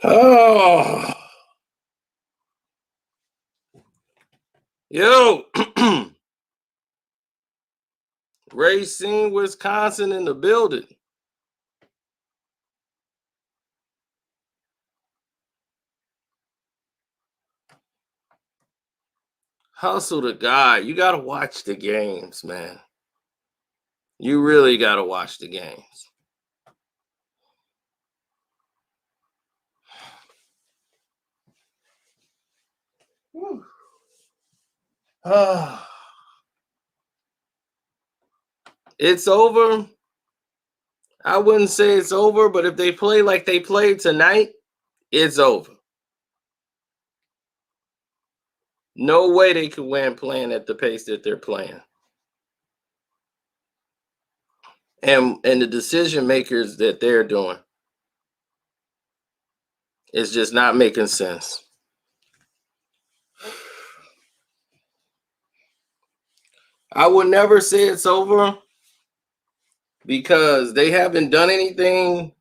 Oh, yo, Racine, Wisconsin in the building. Hustle the guy. You got to watch the games, man. You really got to watch the games. It's over. I wouldn't say it's over, but if they play like they played tonight, it's over. No way they could win playing at the pace that they're playing. And the decision makers that they're doing is just not making sense. I would never say it's over because they haven't done anything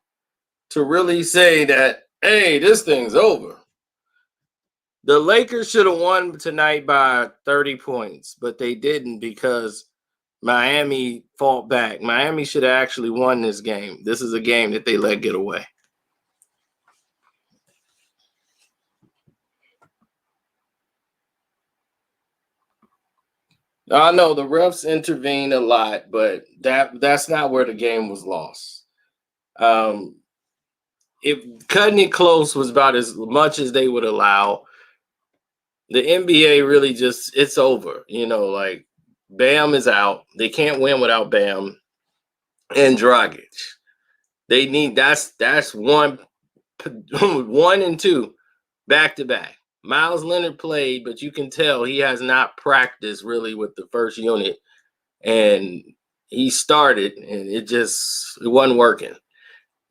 to really say that, hey, this thing's over. The Lakers should have won tonight by 30 points, but they didn't because Miami fought back. Miami should have actually won this game. This is a game that they let get away. I know the refs intervened a lot, but that's not where the game was lost. If cutting it close was about as much as they would allow, the NBA really just, it's over. You know, like Bam is out. They can't win without Bam and Dragic. They need that's one and two back to back. Miles Leonard played, but you can tell he has not practiced really with the first unit, and he started, and it wasn't working.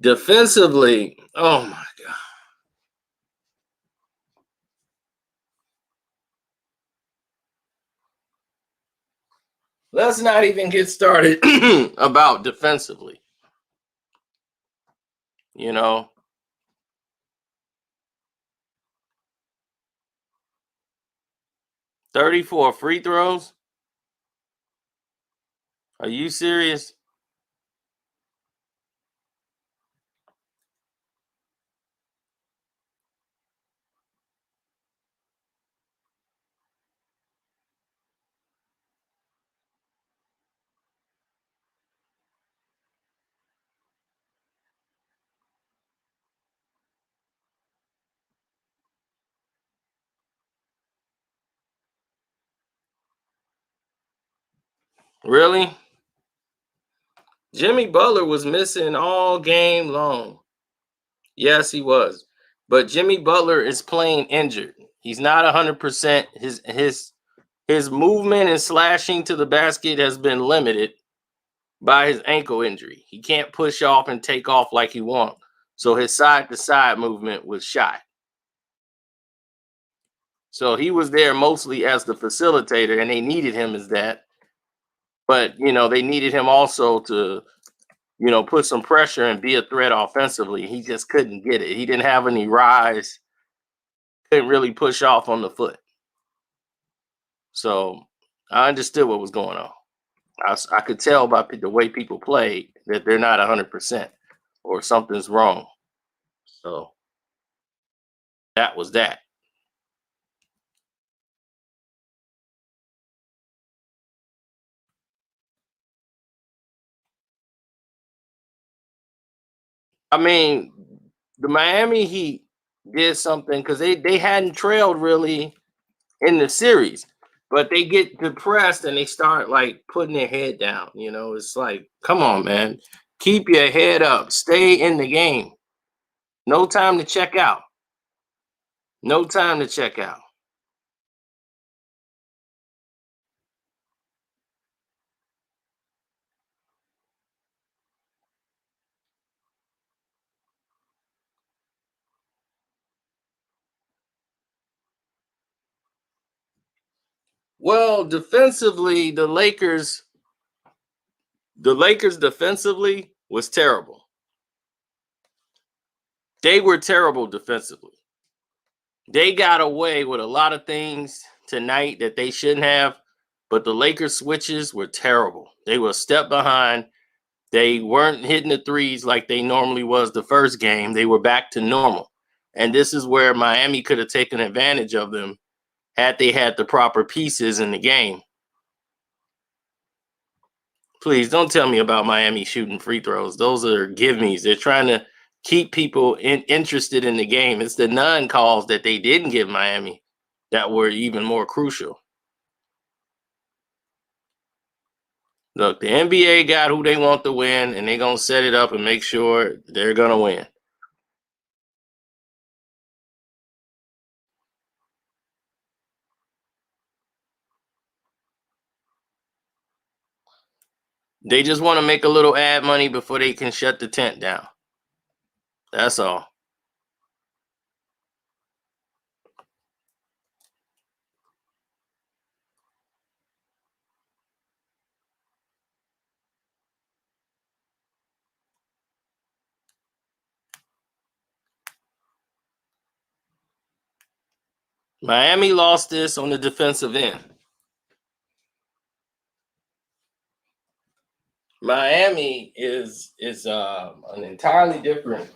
Defensively, oh my God. Let's not even get started about defensively. You know, 34 free throws. Are you serious? Really? Jimmy Butler was missing all game long. Yes, he was. But Jimmy Butler is playing injured. He's not 100%. His movement and slashing to the basket has been limited by his ankle injury. He can't push off and take off like he wants. So his side to side movement was shot. So he was there mostly as the facilitator, and they needed him as that. But, they needed him also to, put some pressure and be a threat offensively. He just couldn't get it. He didn't have any rise, couldn't really push off on the foot. So I understood what was going on. I could tell by the way people play that they're not 100% or something's wrong. So that was that. I mean, the Miami Heat did something because they hadn't trailed really in the series, but they get depressed and they start like putting their head down. It's like, come on, man, keep your head up, stay in the game. No time to check out. No time to check out. Well, defensively, the Lakers defensively was terrible. They were terrible defensively. They got away with a lot of things tonight that they shouldn't have, but the Lakers switches were terrible. They were a step behind. They weren't hitting the threes like they normally was the first game. They were back to normal. And this is where Miami could have taken advantage of them had they had the proper pieces in the game. Please don't tell me about Miami shooting free throws. Those are give-me's. They're trying to keep people interested in the game. It's the non-calls that they didn't give Miami that were even more crucial. Look, the NBA got who they want to win, and they're going to set it up and make sure they're going to win. They just want to make a little ad money before they can shut the tent down. That's all. Miami lost this on the defensive end. Miami is an entirely different.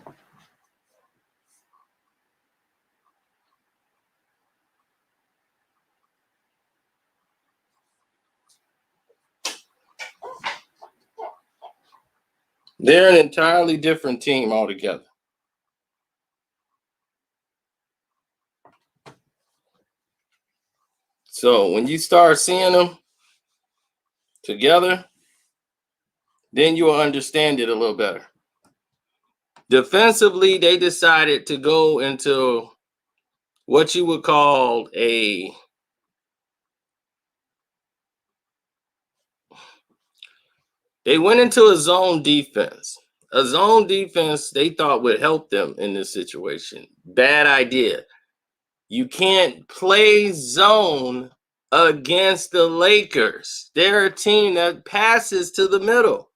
They're an entirely different team altogether. So when you start seeing them together, then you will understand it a little better. Defensively, they decided to go into what you would call they went into a zone defense. A zone defense they thought would help them in this situation. Bad idea. You can't play zone against the Lakers. They're a team that passes to the middle.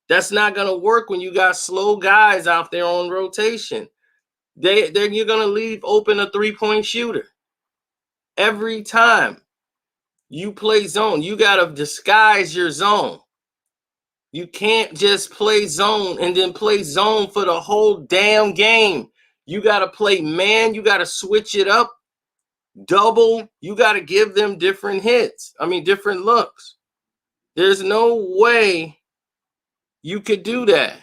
That's not going to work when you got slow guys out there on rotation. You're going to leave open a three-point shooter. Every time you play zone, you got to disguise your zone. You can't just play zone and then play zone for the whole damn game. You got to play man. You got to switch it up. Double. You got to give them different hits. Different looks. There's no way you could do that.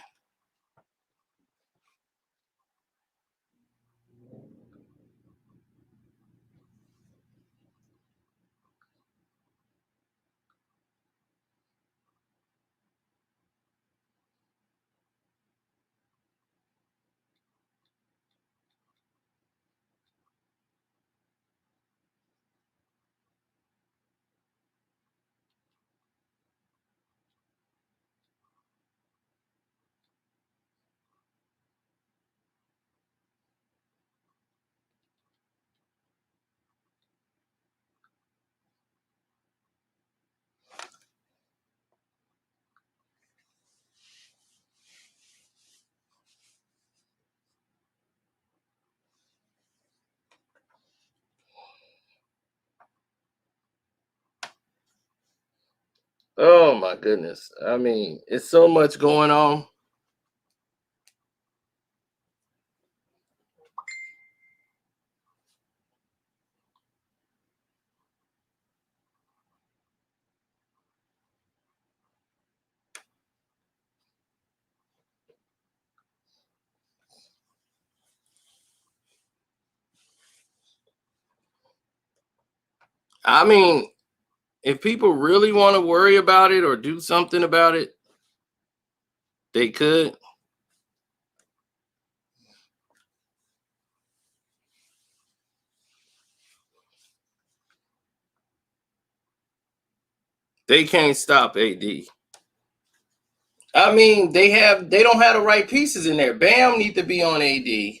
Oh my goodness. It's so much going on. If people really want to worry about it or do something about it, they could. They can't stop AD. They don't have the right pieces in there. Bam need to be on AD.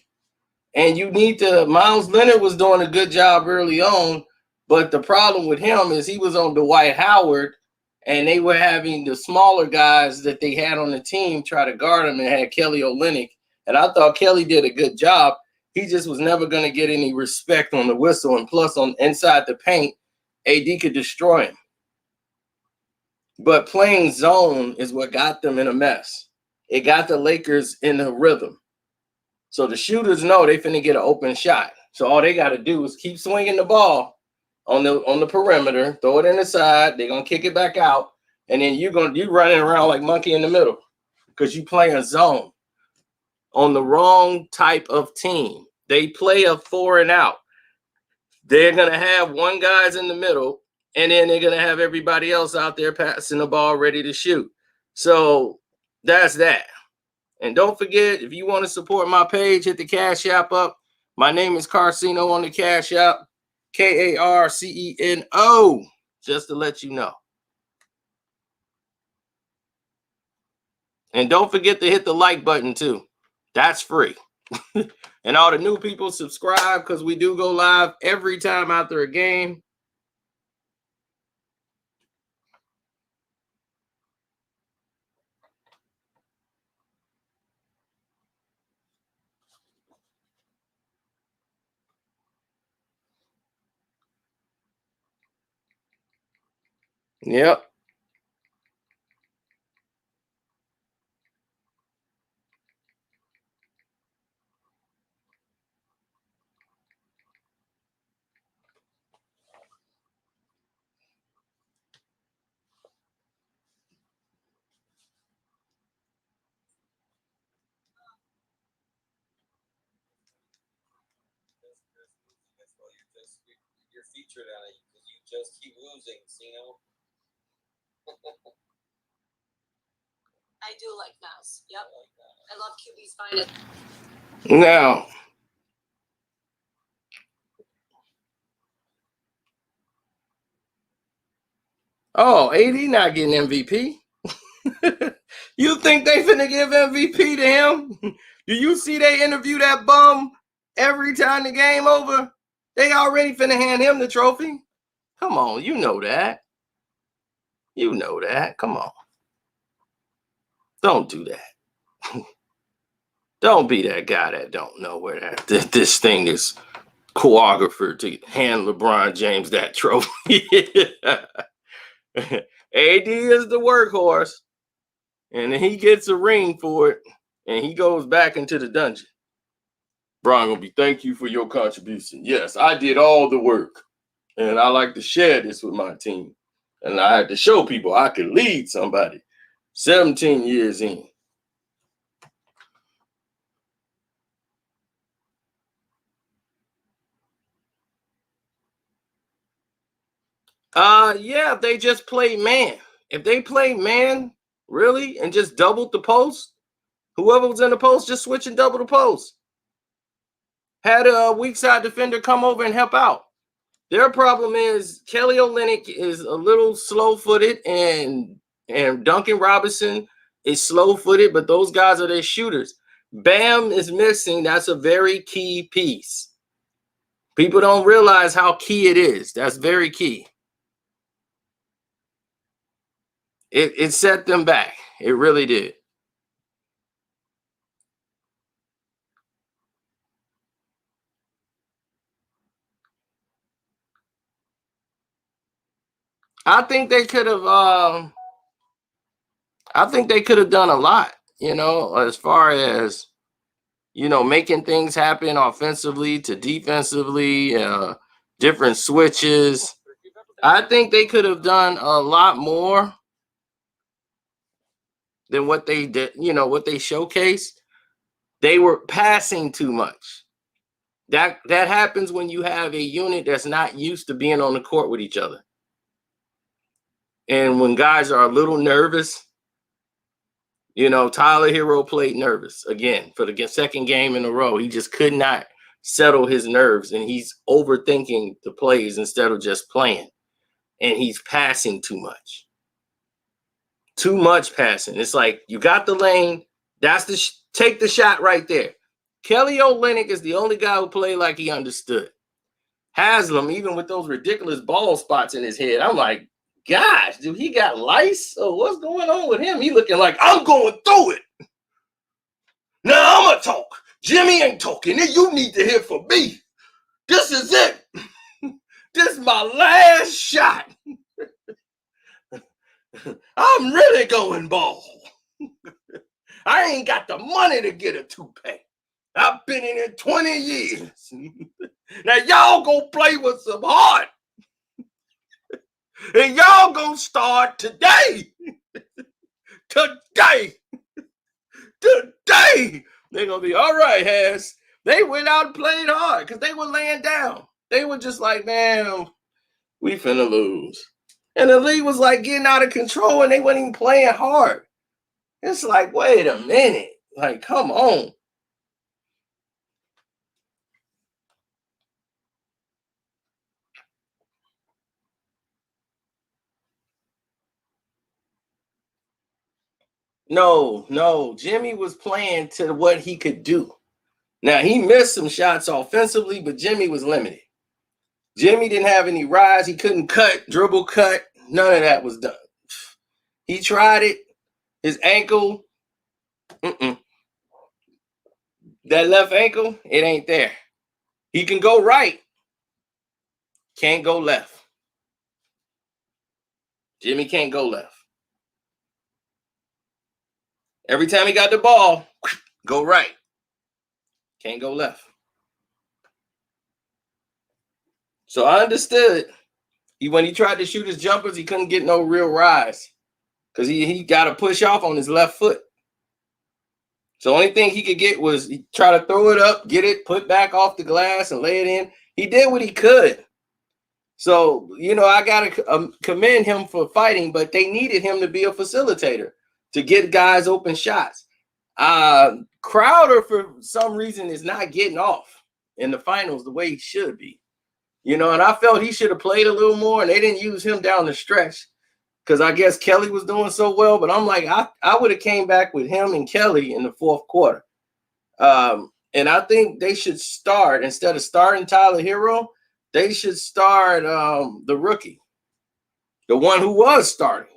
And you need to, Miles Leonard was doing a good job early on, but the problem with him is he was on Dwight Howard, and they were having the smaller guys that they had on the team try to guard him, and had Kelly Olynyk And I thought Kelly did a good job. He just was never going to get any respect on the whistle. And plus, on inside the paint, AD could destroy him. But playing zone is what got them in a mess. It got the Lakers in the rhythm. So the shooters know they finna get an open shot. So all they got to do is keep swinging the ball on the perimeter, throw it in the side. They're gonna kick it back out, and then you running around like monkey in the middle because you play a zone on the wrong type of team. They play a 4 and out. They're gonna have one guy's in the middle, and then they're gonna have everybody else out there passing the ball ready to shoot. So that's that. And don't forget, if you want to support my page, hit the Cash App up. My name is CENO on the Cash App, KARCENO, just to let you know. And don't forget to hit the like button too. That's free. And all the new people, subscribe because we do go live every time after a game. Yep. You're featured on it because you just keep losing, CENO. I do like Mouse. Yep. I love QB's finest. Now, oh, AD not getting MVP. You think they finna give MVP to him? Do you see they interview that bum every time the game over? They already finna hand him the trophy. Come on, you know that. You know that. Come on. Don't do that. Don't be that guy that don't know where this thing is choreographed to hand LeBron James that trophy. AD is the workhorse, and he gets a ring for it, and he goes back into the dungeon. Brian gonna be, thank you for your contribution. Yes, I did all the work, and I like to share this with my team. And I had to show people I could lead somebody 17 years in. Yeah, if they just play man. If they play man, really, and just doubled the post, whoever was in the post, just switch and double the post. Had a weak side defender come over and help out. Their problem is Kelly Olynyk is a little slow-footed, and Duncan Robinson is slow-footed, but those guys are their shooters. Bam is missing. That's a very key piece. People don't realize how key it is. That's very key. It set them back. It really did. I think they could have. I think they could have done a lot. As far as making things happen offensively to defensively, different switches. I think they could have done a lot more than what they did. What they showcased. They were passing too much. That happens when you have a unit that's not used to being on the court with each other. And when guys are a little nervous, Tyler Hero played nervous again for the second game in a row. He just could not settle his nerves, and he's overthinking the plays instead of just playing. And he's passing too much. Too much passing. It's like you got the lane. That's take the shot right there. Kelly Olynyk is the only guy who played like he understood. Haslam, even with those ridiculous ball spots in his head, I'm like, gosh, dude, he got lice? Oh, what's going on with him? He looking like, I'm going through it. Now I'm going to talk. Jimmy ain't talking. And you need to hear from me. This is it. This is my last shot. I'm really going bald. I ain't got the money to get a toupee. I've been in it 20 years. Now y'all go play with some heart. And y'all gonna start today. Today. They're gonna be all right, Has. They went out and played hard because they were laying down. They were just like, man, we finna lose. And the league was like getting out of control and they weren't even playing hard. It's like, wait a minute. Like, come on. No. Jimmy was playing to what he could do. Now, he missed some shots offensively, but Jimmy was limited. Jimmy didn't have any rise. He couldn't cut, dribble cut. None of that was done. He tried it. His ankle, that left ankle, it ain't there. He can go right, can't go left. Jimmy can't go left. Every time he got the ball, go right. Can't go left. So I understood. When he tried to shoot his jumpers, he couldn't get no real rise because he got to push off on his left foot. So the only thing he could get was he try to throw it up, get it, put back off the glass, and lay it in. He did what he could. So, I got to commend him for fighting, but they needed him to be a facilitator to get guys open shots. Crowder, for some reason, is not getting off in the finals the way he should be. And I felt he should have played a little more, and they didn't use him down the stretch because I guess Kelly was doing so well. But I'm like, I would have came back with him and Kelly in the fourth quarter. And I think they should start, instead of starting Tyler Hero, they should start the rookie, the one who was starting.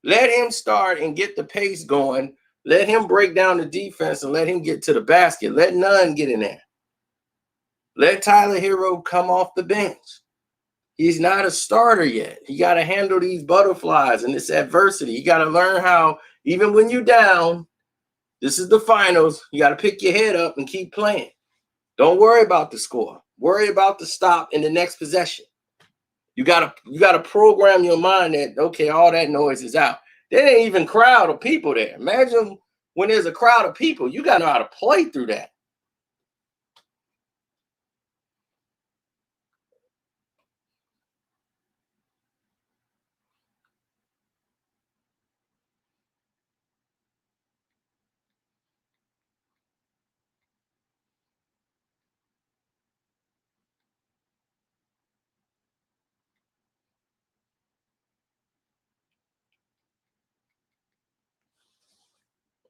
Let him start and get the pace going. Let him break down the defense and let him get to the basket. Let none get in there. Let Tyler Hero come off the bench. He's not a starter yet. You got to handle these butterflies and this adversity. You got to learn how, even when you're down, this is the finals, you got to pick your head up and keep playing. Don't worry about the score. Worry about the stop in the next possession. You gotta program your mind that, okay, all that noise is out. There ain't even crowd of people there. Imagine when there's a crowd of people, you gotta know how to play through that.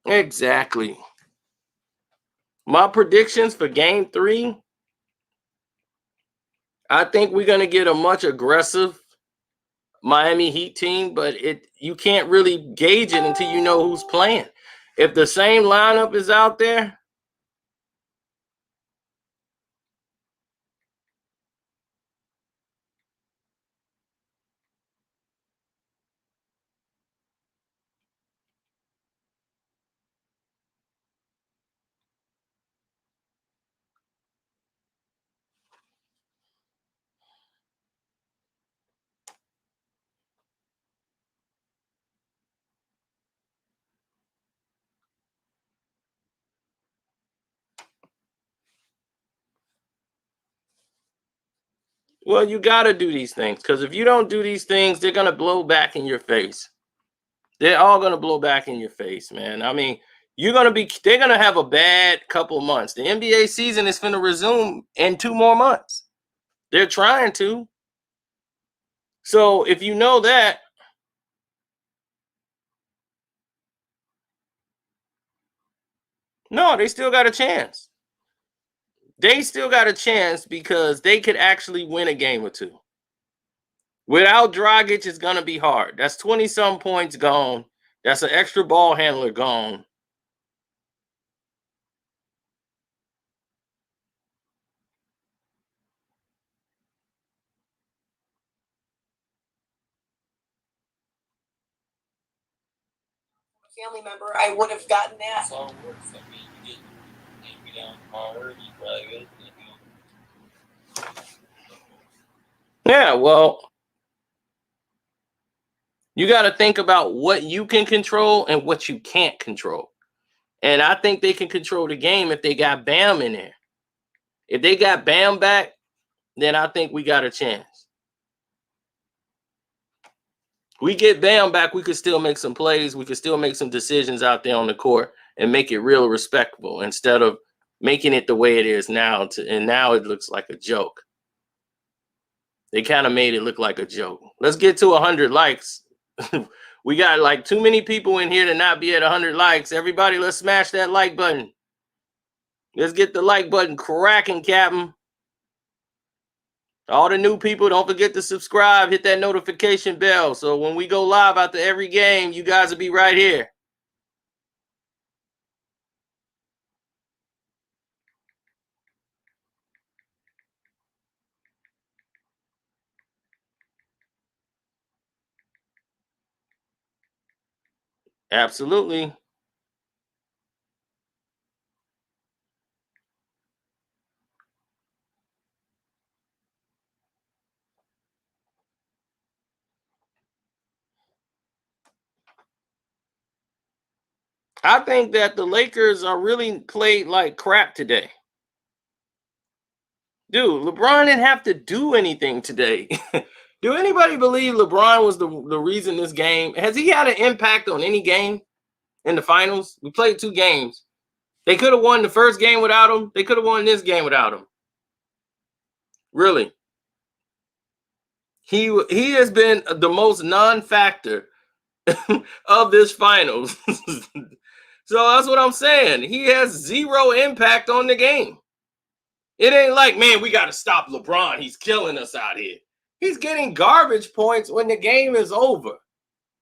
Exactly. My predictions for game 3, I think we're gonna get a much aggressive Miami Heat team, but you can't really gauge it until you know who's playing. If the same lineup is out there, well, you got to do these things, because if you don't do these things, they're going to blow back in your face. They're all going to blow back in your face, man. I mean, they're going to have a bad couple months. The NBA season is going to resume in 2 more months. They're trying to. So if you know that, no, they still got a chance. They still got a chance because they could actually win a game or 2. Without Dragic, it's going to be hard. That's 20-some points gone. That's an extra ball handler gone. family member, I would have gotten that. That's all it works. I mean, you get me down hard, you probably get Yeah, well, you got to think about what you can control and what you can't control. And I think they can control the game if they got Bam in there. If they got Bam back, then I think we got a chance. We get Bam back, we could still make some plays. We could still make some decisions out there on the court and make it real respectable instead of making it the way it is now. And now it looks like a joke. They kind of made it look like a joke. Let's get to 100 likes. We got like too many people in here to not be at 100 likes. Everybody, let's smash that like button. Let's get the like button cracking, Captain. All the new people, don't forget to subscribe. Hit that notification bell. So when we go live after every game, you guys will be right here. Absolutely. I think that the Lakers are really played like crap today. Dude, LeBron didn't have to do anything today. Do anybody believe LeBron was the reason this game? Has he had an impact on any game in the finals? We played 2 games. They could have won the first game without him. They could have won this game without him. Really. He has been the most non-factor of this finals. So that's what I'm saying. He has 0 impact on the game. It ain't like, man, we got to stop LeBron. He's killing us out here. He's getting garbage points when the game is over.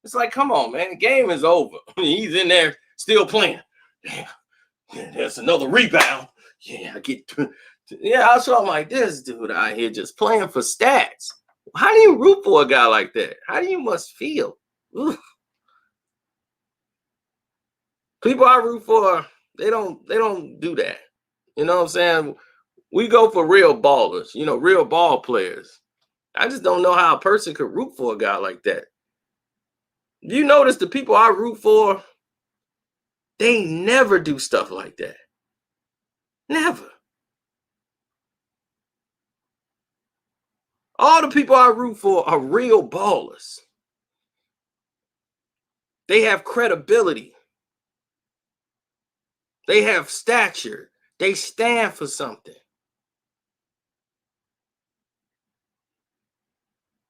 It's like, come on, man. The game is over. He's in there still playing. Damn. Yeah, there's another rebound. Yeah, I get. Yeah, I saw like this dude out here just playing for stats. How do you root for a guy like that? How do you must feel? Oof. People I root for, they don't do that. You know what I'm saying? We go for real ballers, real ball players. I just don't know how a person could root for a guy like that. Do you notice the people I root for, they never do stuff like that. Never. All the people I root for are real ballers. They have credibility. They have stature. They stand for something.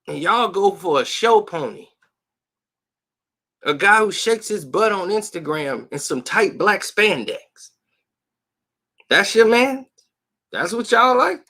And y'all go for a show pony. A guy who shakes his butt on Instagram in some tight black spandex. That's your man? That's what y'all like?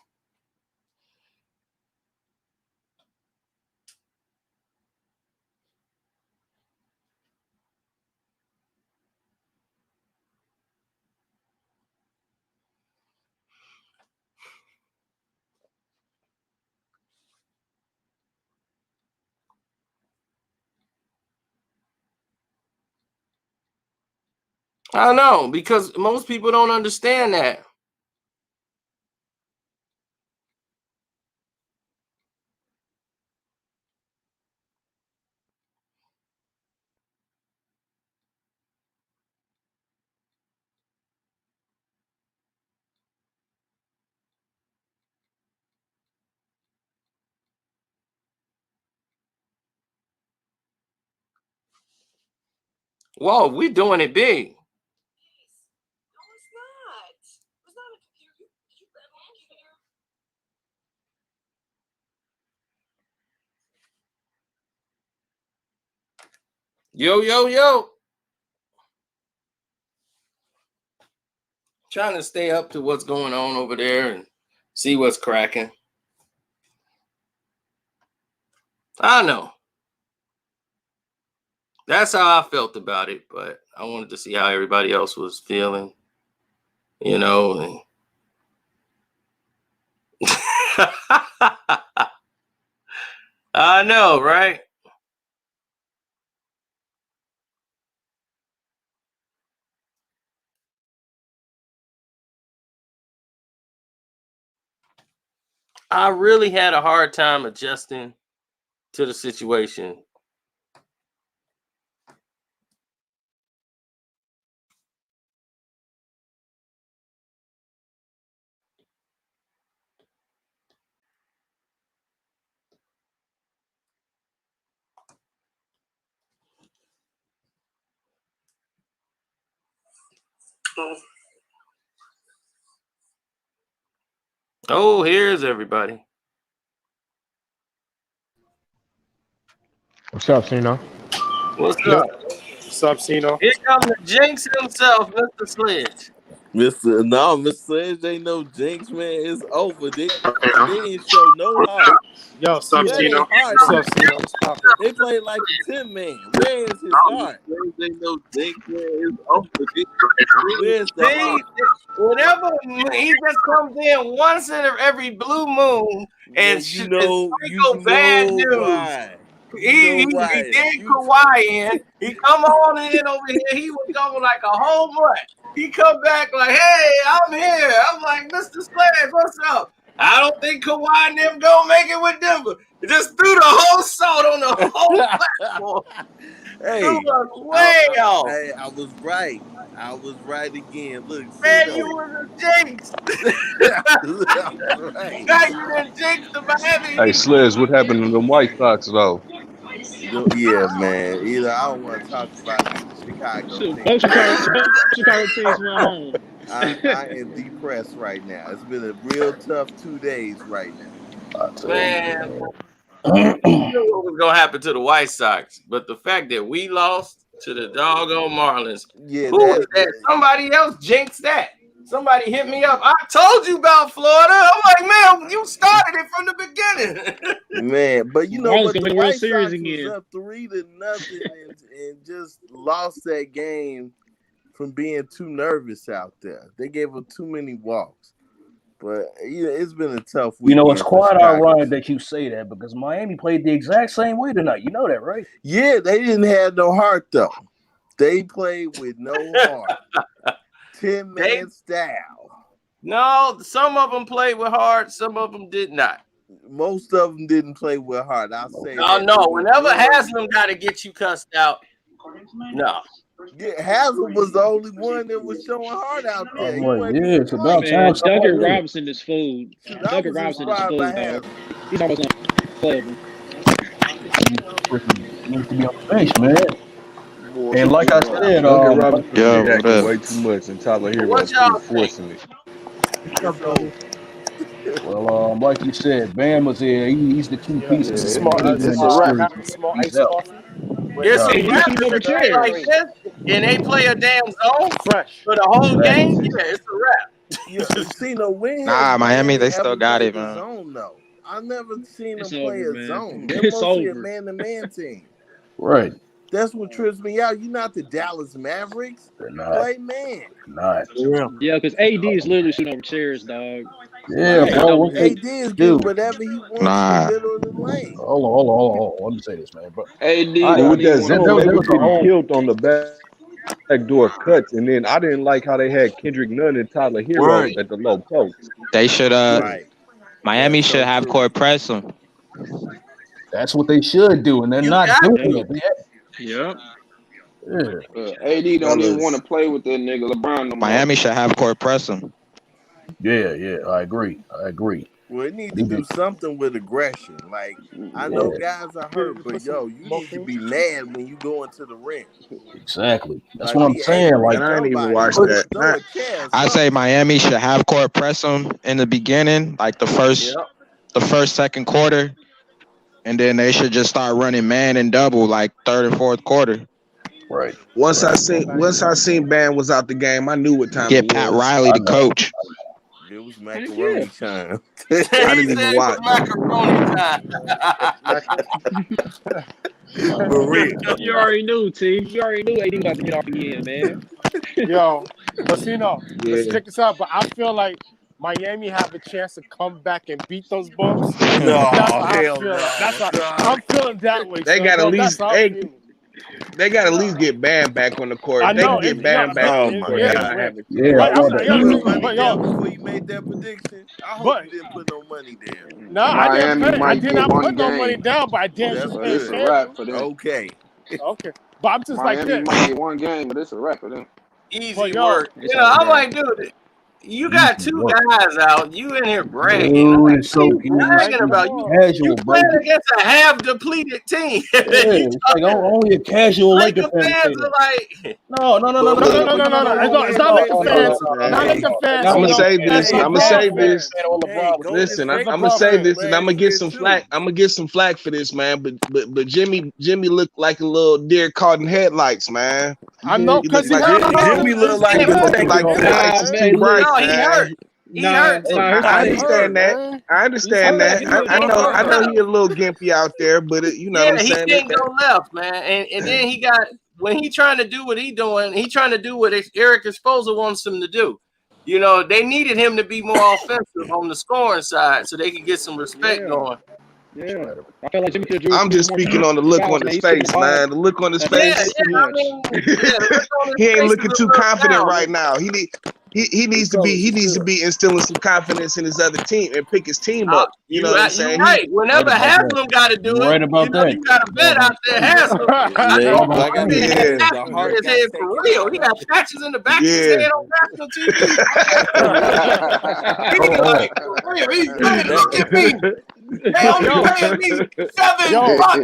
I know, because most people don't understand that. Whoa, we doing it big. No, it's not. It's not a computer. You grab a computer. Yo, yo, yo. Trying to stay up to what's going on over there and see what's cracking. I know. That's how I felt about it, but I wanted to see how everybody else was feeling, you know. And I know, right? I really had a hard time adjusting to the situation. Oh, here's everybody. What's up, CENO? What's Yep. up? What's up, CENO? Here comes the jinx himself, Mr. Sledge. Mr. Sledge ain't no jinx, man. It's over. They didn't show no heart. Yo, what's up, Where CENO? they heart What's up, at? CENO? What's poppin'? They played like a 10-man. Where is his heart? Sledge ain't no jinx, man. It's over. Where's the heart? Whenever he just comes in once in every blue moon and you know bad news. why. He did Kawhi in. He come on in over here. He was going like a whole month. He come back like, hey, I'm here. I'm like, Mr. Sledge, what's up? I don't think Kawhi and them gonna make it with Denver. He just threw the whole salt on the whole platform. Hey, off. Hey, I was right. I was right again. Look, Man, CENO. you was a jinx. I was right. Now you done jinxed the Miami. Hey, Sledge, what happened to them White Sox, though? Yeah, man. I don't want to talk about the Chicago team. Both Chicago teams went home. I am depressed right now. It's been a real tough 2 days right now. Man, you know what was gonna happen to the White Sox, but the fact that we lost to the doggone Marlins, Yeah, who was that? Somebody else jinxed that. Somebody hit me up. I told you about Florida. I'm like, man, you started it from the beginning. Man, but you know what? The World White Series Sox again. was up 3-0 and just lost that game from being too nervous out there. They gave up too many walks. But it's been a tough week. You know, it's quite ironic that you say that because Miami played the exact same way tonight. You know that, right? Yeah, they didn't have no heart though. They played with no heart. 10-man style. No, some of them played with heart, some of them did not. Most of them didn't play with heart. I'll say that. No, whenever Haslam got to get you cussed out, no. Yeah, Haslam was the only one that was showing heart out there. It's about time. Duncan Robinson is food. Duncan Robinson is food, though. He's almost on the He needs to be on the bench, man. And like I said, Duncan Robinson acting way too much, and Tyler Hero's forcing it. Well, like you said, Bam was here. He's the key piece. It's a wrap. Small ice coffee. Here's some play like this, and they play a damn zone for the whole game. Yeah, it's a wrap. CENO, Miami, they still got it, man. Zone, though. I've never seen them It's play over, a man. zone. They're It's mostly over. a man-to-man team. Right. That's what trips me out. You're not the Dallas Mavericks. They're not. Play man. Not. Yeah, because AD is literally shooting over chairs, dog. Yeah, bro. AD is getting whatever he wants in the middle of the lane. Hold on. Let me say this, man. But AD with that zone, they was getting killed on the backdoor cuts, and then I didn't like how they had Kendrick Nunn and Tyler Hero at the low post. They should Miami should have court press them. That's what they should do, and they're not doing it. Yeah. AD don't even want to play with that nigga LeBron no more. Miami should have court press them. Yeah, I agree. Well, it needs to do something with aggression. Like, I know guys are hurt, but you need to be mad when you go into the ring. Exactly. That's what I'm saying. Like, I didn't even watch that. I say Miami should have court press them in the beginning, like the first, second quarter, and then they should just start running man and double like third and fourth quarter. Right. Once I seen Bam was out the game, I knew what time Get it was. Pat Riley the coach. It was macaroni time. I didn't even watch. Macaroni time. For real. You already knew, T. You already knew AD was about to get off again, man. Yo, but let's check this out. But I feel like Miami have a chance to come back and beat those Bucks. No, I'm feeling that way. They got at least They got to at least get Bam back on the court. I If they know. can get Bam back Oh on the my court, they God. might have a Yeah, chance. I want that. You put But money yo, down before you made that prediction. I hope but you didn't put no money down. no, I didn't Miami pay. I might did get not one put no money game, down, but I damn sure That's but paid it's a good. wrap FanDuel. for them. Okay. Okay, but I'm just like Miami this. might get one game, but it's a wrap for them. Easy But yo, work. It's You know, all I'm game. like, dude, you got Easy two work. guys out. You in here bragging. I'm Dude, like, it's what are so you bragging easy. about? come on. You Casual, bro. playing against a half depleted team. Yeah, You it's like only a casual Laker Laker fan fans say are that. like, No. But No. look, It's not like the fans. Not like hey, the fans. I'm You gonna know, say that's this. hey, I'm gonna LeBron say Bama, fans. this. hey, Golden Listen, That's State I'm gonna LeBron fans say are fans. this, and I'm gonna bragging get here some too. flack. I'm gonna get some flack for this, man. But Jimmy looked like a little deer caught in headlights, man. I know, He cause looked he like got Jimmy looked like he the looked second like the fiddle. lights Nah, is man, too bright, no, he man. hurt. He hurt too. Nah. Here's the I thing. understand that. man. I He's understand hurt. that. Here's the I thing. know he a little gimpy out there, but you know what I'm Yeah, he saying. can't go left, man. And then he got when he trying to do what he doing, he trying to do what Eric Esposa wants him to do. You know, they needed him to be more offensive on the scoring side so they could get some respect going. Yeah. I feel like Jimmy could have I'm just speaking on the look on his face, man. The look on his face. I mean, the look on his He ain't face looking is a too little confident down. right now. He needs to be instilling some confidence in his other team and pick his team up. You know what I'm You're saying? right. Whenever Haslam got to do You're it, right about that. you got a bet out there, Haslam. Man, like I He said, got the patches in heart his got head for taken real. out He of got him. patches in the back of his head on national TV. He like, for real. He's like, look at me. They only paying me $7.55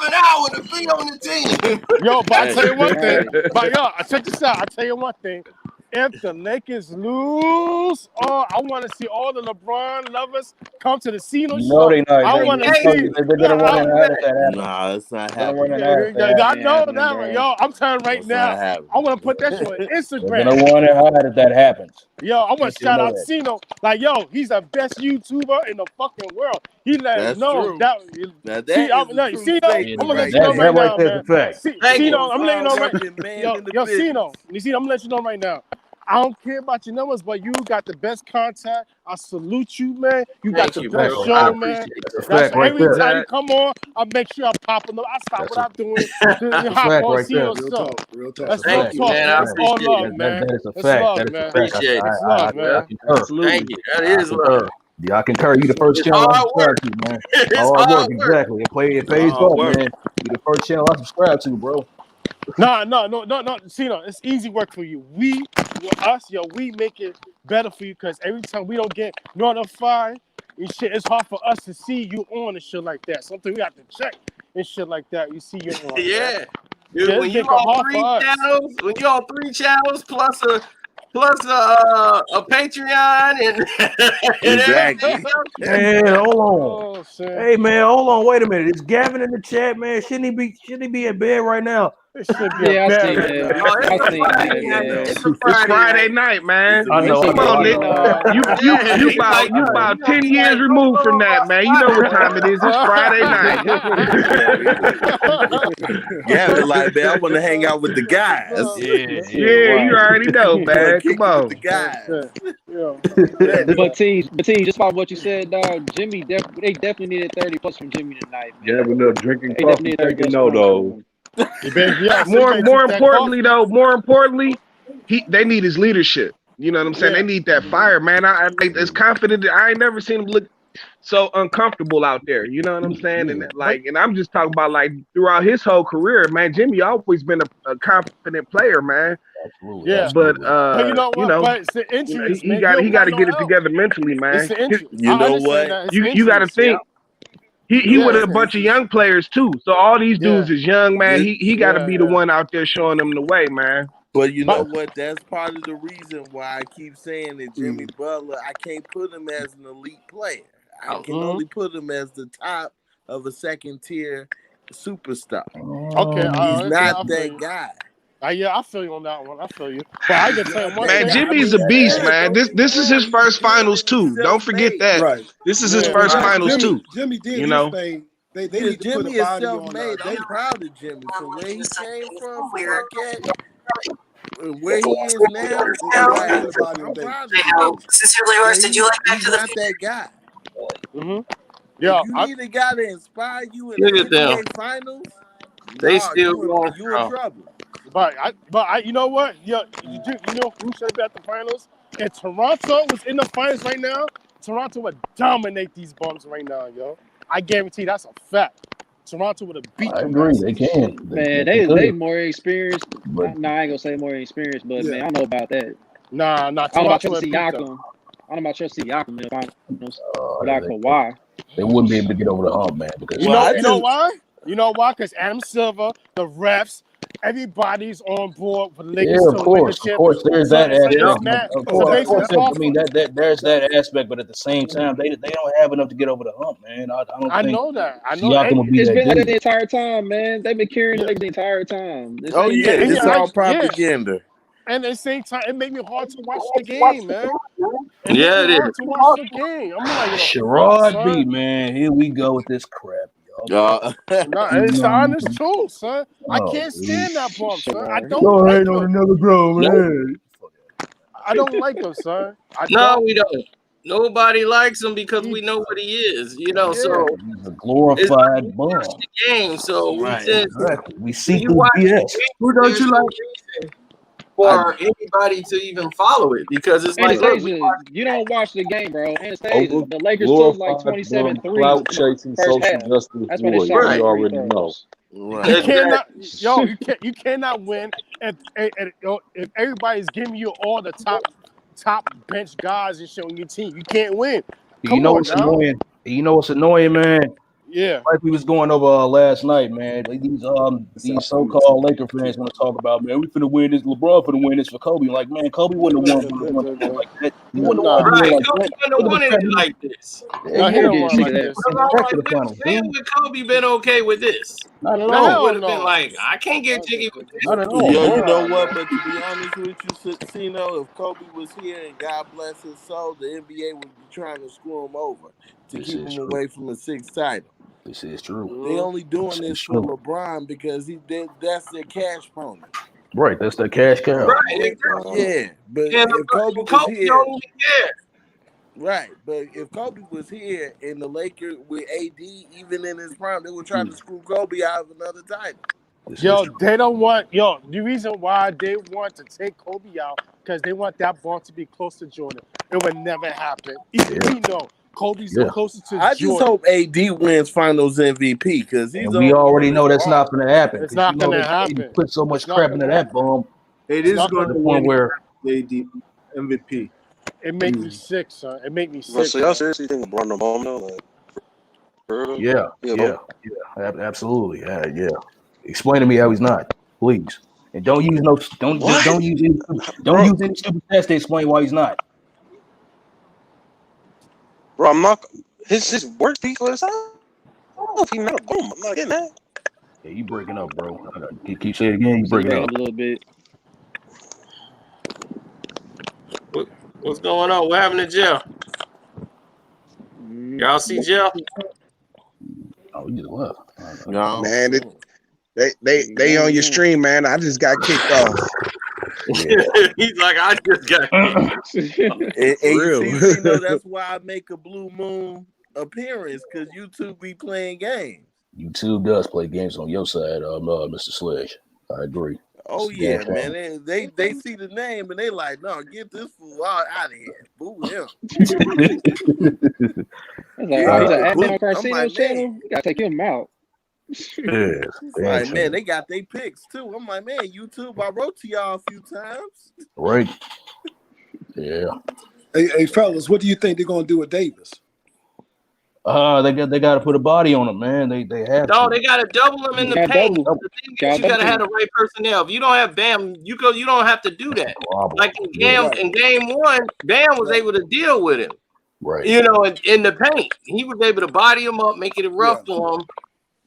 an hour to be on the team. Yo, but I tell you one thing. Hey. But yo, check this out. I tell you one thing. If the Lakers lose, I want to see all the LeBron lovers come to the CENO You show. know they not. I want to see. They're gonna run and hide if that happens. Nah, it's not They're gonna run happening. and hide if that I happens. know happening, that. bro. Yo, I'm telling right It's now. not happening. I want to put that shit on They're Instagram. gonna run and hide if that happens. Yo, I want Just to so you shout know out that. CENO. Like, yo, he's the best YouTuber in the fucking world. He let us That's know true. that. Now See, that is a like, true CENO, I'm statement gonna let right you know there. right right now, there's man. a fact. Thank you. CENO, I'm gonna let you know right. Hard-working man Yo, in the yo, business. CENO, you see, I'm gonna let you know right now. I don't care about your numbers, but you got the best contact. I salute you, man. You got Thank the you, best bro. I show, appreciate man. it. That's a That's fact right every there. time you come on, I make sure I pop up. I stop what I'm doing to hop fact on right there. CENO show. Real talk. That's Thank real you, talk, man. man. I It's all appreciate love, it. man. That is a It's fact. love, That is a man. fact. Appreciate it. It's love, I man. concur. Absolutely. Thank you. That I is love. concur. Yeah, I concur. You the first It's channel I hard subscribe work. to, man. It's Hard work, hard work. exactly. It pays Hard off, work. man. You the first channel I subscribe to, bro. No. CENO, it's easy work for you. We make it better for you because every time we don't get notified and shit, it's hard for us to see you on and shit like that. Something we have to check and shit like that. You see you on. Yeah. Yeah, Dude, it's when you making it hard for us. when you on 3 channels plus a Patreon and Exactly. everything else. Man, hold on. Oh shit. Hey man, hold on. Wait a minute. Is Gavin in the chat, man? Shouldn't he be in bed right now? It should be Yeah, a I bad seen right that. now. Oh, it's I a seen Friday that, night. man. It's a It's Friday Friday night. night, man. I know. Come on, Nick. You He's like, you about 10 years removed from that, man. You know what time it is. It's Friday night. Gavin, like, man, I want to hang out with the guys. Yeah, you already know, Want to man. kick Come it with on. the guys. But T, just about what you said, dog. Jimmy, they definitely needed 30 plus from Jimmy tonight, man. Gavin up drinking They coffee, definitely needed 30 taking plus note points from of. him. More importantly, they need his leadership. You know what I'm saying? They need that fire, man. I as confident. I ain't never seen him look so uncomfortable out there. You know what I'm saying? And and I'm just talking about like throughout his whole career, man. Jimmy always been a confident player, man. Absolutely. Yeah. But But you know what? But it's the injuries, he man. got He to no get it help. together mentally, man. It's the injury. You I know understand what? that. It's You got to injuries. think. He with a bunch of young players too. So all these dudes is young, man. He got to be the one out there showing them the way, man. But you know what? That's part of the reason why I keep saying that Jimmy Butler, I can't put him as an elite player. I can only put him as the top of a second tier superstar. Okay, He's not that guy. Yeah, I feel you on that one. I feel you. But I can tell you one Man, thing. Jimmy's a beast, man. This is his first finals too. Don't forget that. Right. This is his first finals too. Jimmy did You his know. thing. They need to put Jimmy a is body on self-made. I'm Davis. proud of Jimmy from where he came from Marquette, where he is now. Right. Like, Put a body on I'm Davis. proud of him. Sincerely yours, did you like Back He's to the not that guy. Yeah, If you need a guy to inspire you in Look the at them. NBA Finals, They still you going in strong. trouble. But you know what? You know who should be at the finals? If Toronto was in the finals right now, Toronto would dominate these bums right now, yo. I guarantee that's a fact. Toronto would have beat I them. agree. They can. Man, They they could. more experienced. But Nah, I ain't gonna say more experienced, but man, I don't know about that. Nah, I don't know about Toronto trust would beat them. Siakam. I don't know about trust Siakam in the finals without they Kawhi. wouldn't be able to get over the hump, man. Because You know why? You know why? Because Adam Silver, the refs, everybody's on board for the Lakers to win the championship. Of course, there's that aspect. Of course, I mean that there's that aspect, but at the same time, they don't have enough to get over the hump, man. I don't think know that. I know Siakam would be it's that been like good. that the entire time, man. They've been carrying the Lakers the entire time. This Oh ain't yeah, nothing it's new. all propaganda. And at the same time, it made me hard to watch the game, man. It Yeah, made me it hard is. to watch the game. I'm like, Sherrod B, man, here we go with this crap, No, it's the honest truth, son. I can't stand that bum, son. I don't like him. another grown man. I don't like him, son. No, we don't. Nobody likes him because we know what he is, you know. So He's a glorified bum. watch the game, so Right, we exactly. We see when you through watch the BS. game, Who don't there's you no like? reason for anybody to even follow it because it's like, look, we Anastasia, you don't watch the game, bro. Anastasia, Over the Lakers took like glorified 27 bum, threes clout in the chasing, first social half. justice That's why they warrior. shot We more free already know. throws. You cannot, you cannot win if everybody's giving you all the top bench guys and shit on your team. You can't win. You know what's annoying? You know what's annoying, man? Yeah. Like we was going over last night, man. Like these so-called Laker fans want to talk about, man, we finna win this. LeBron finna win this for Kobe. Like, man, Kobe wouldn't have won like that. He wouldn't have won right, like Kobe that. wouldn't have wanted it like this. No, he don't want it like this. When would Kobe been okay with this? Not at Kobe all. would have been like, I can't get jiggy with this. Not at all. Yo, you know what? But to be honest with you, CENO, if Kobe was here and God bless his soul, the NBA would be trying to screw him over to keep him away from a sixth title. This is true. They only doing this for LeBron because that's their cash pony. Right, that's the cash cow. Right, yeah. But yeah, if Kobe was Kobe here, don't even care. right? But if Kobe was here and the Lakers with AD, even in his prime, they would try to screw Kobe out of another title. Yo, they don't want the reason why they want to take Kobe out because they want that ball to be close to Jordan. It would never happen. Even we know Kobe's the closest to I Jordan. just hope AD wins Finals MVP because he's. We already know that's not going to happen. It's not going to happen. You put so much crap into that bomb. It is going to the point where the MVP. It make me sick, son. It make me sick. Well, so y'all seriously think LeBron the bomb though? Like, yeah, absolutely, yeah. Explain to me how he's not, please, and don't use any stupid test to explain why he's not. Bro, I'm not. His work speaks for itself. I don't know if he's not a bomb. I'm not getting that. Yeah, you breaking up, bro. Keep saying it again. You breaking up a little bit. What's going on? What happened to Jeff? Y'all see Jeff? Oh, he just left. No, man. They on your stream, man. I just got kicked off. He's like, I just got kicked. You know, that's why I make a Blue Moon appearance because YouTube be playing games. YouTube does play games on your side, Mr. Sledge. I agree. Oh yeah, man. They see the name and they like, no, get this fool out of here. Boo him. You gotta take him out. Like, man, they got their picks too. I'm like, man, YouTube, I wrote to y'all a few times. Right. Yeah. Hey, fellas, what do you think they're gonna do with Davis? They got to put a body on him, man. They have. No, they got to double him in the paint. The thing is, you got to have the right personnel. If you don't have Bam, you don't have to do that. Like in game one, Bam was able to deal with him. Right. You know, in the paint, he was able to body him up, make it rough for him,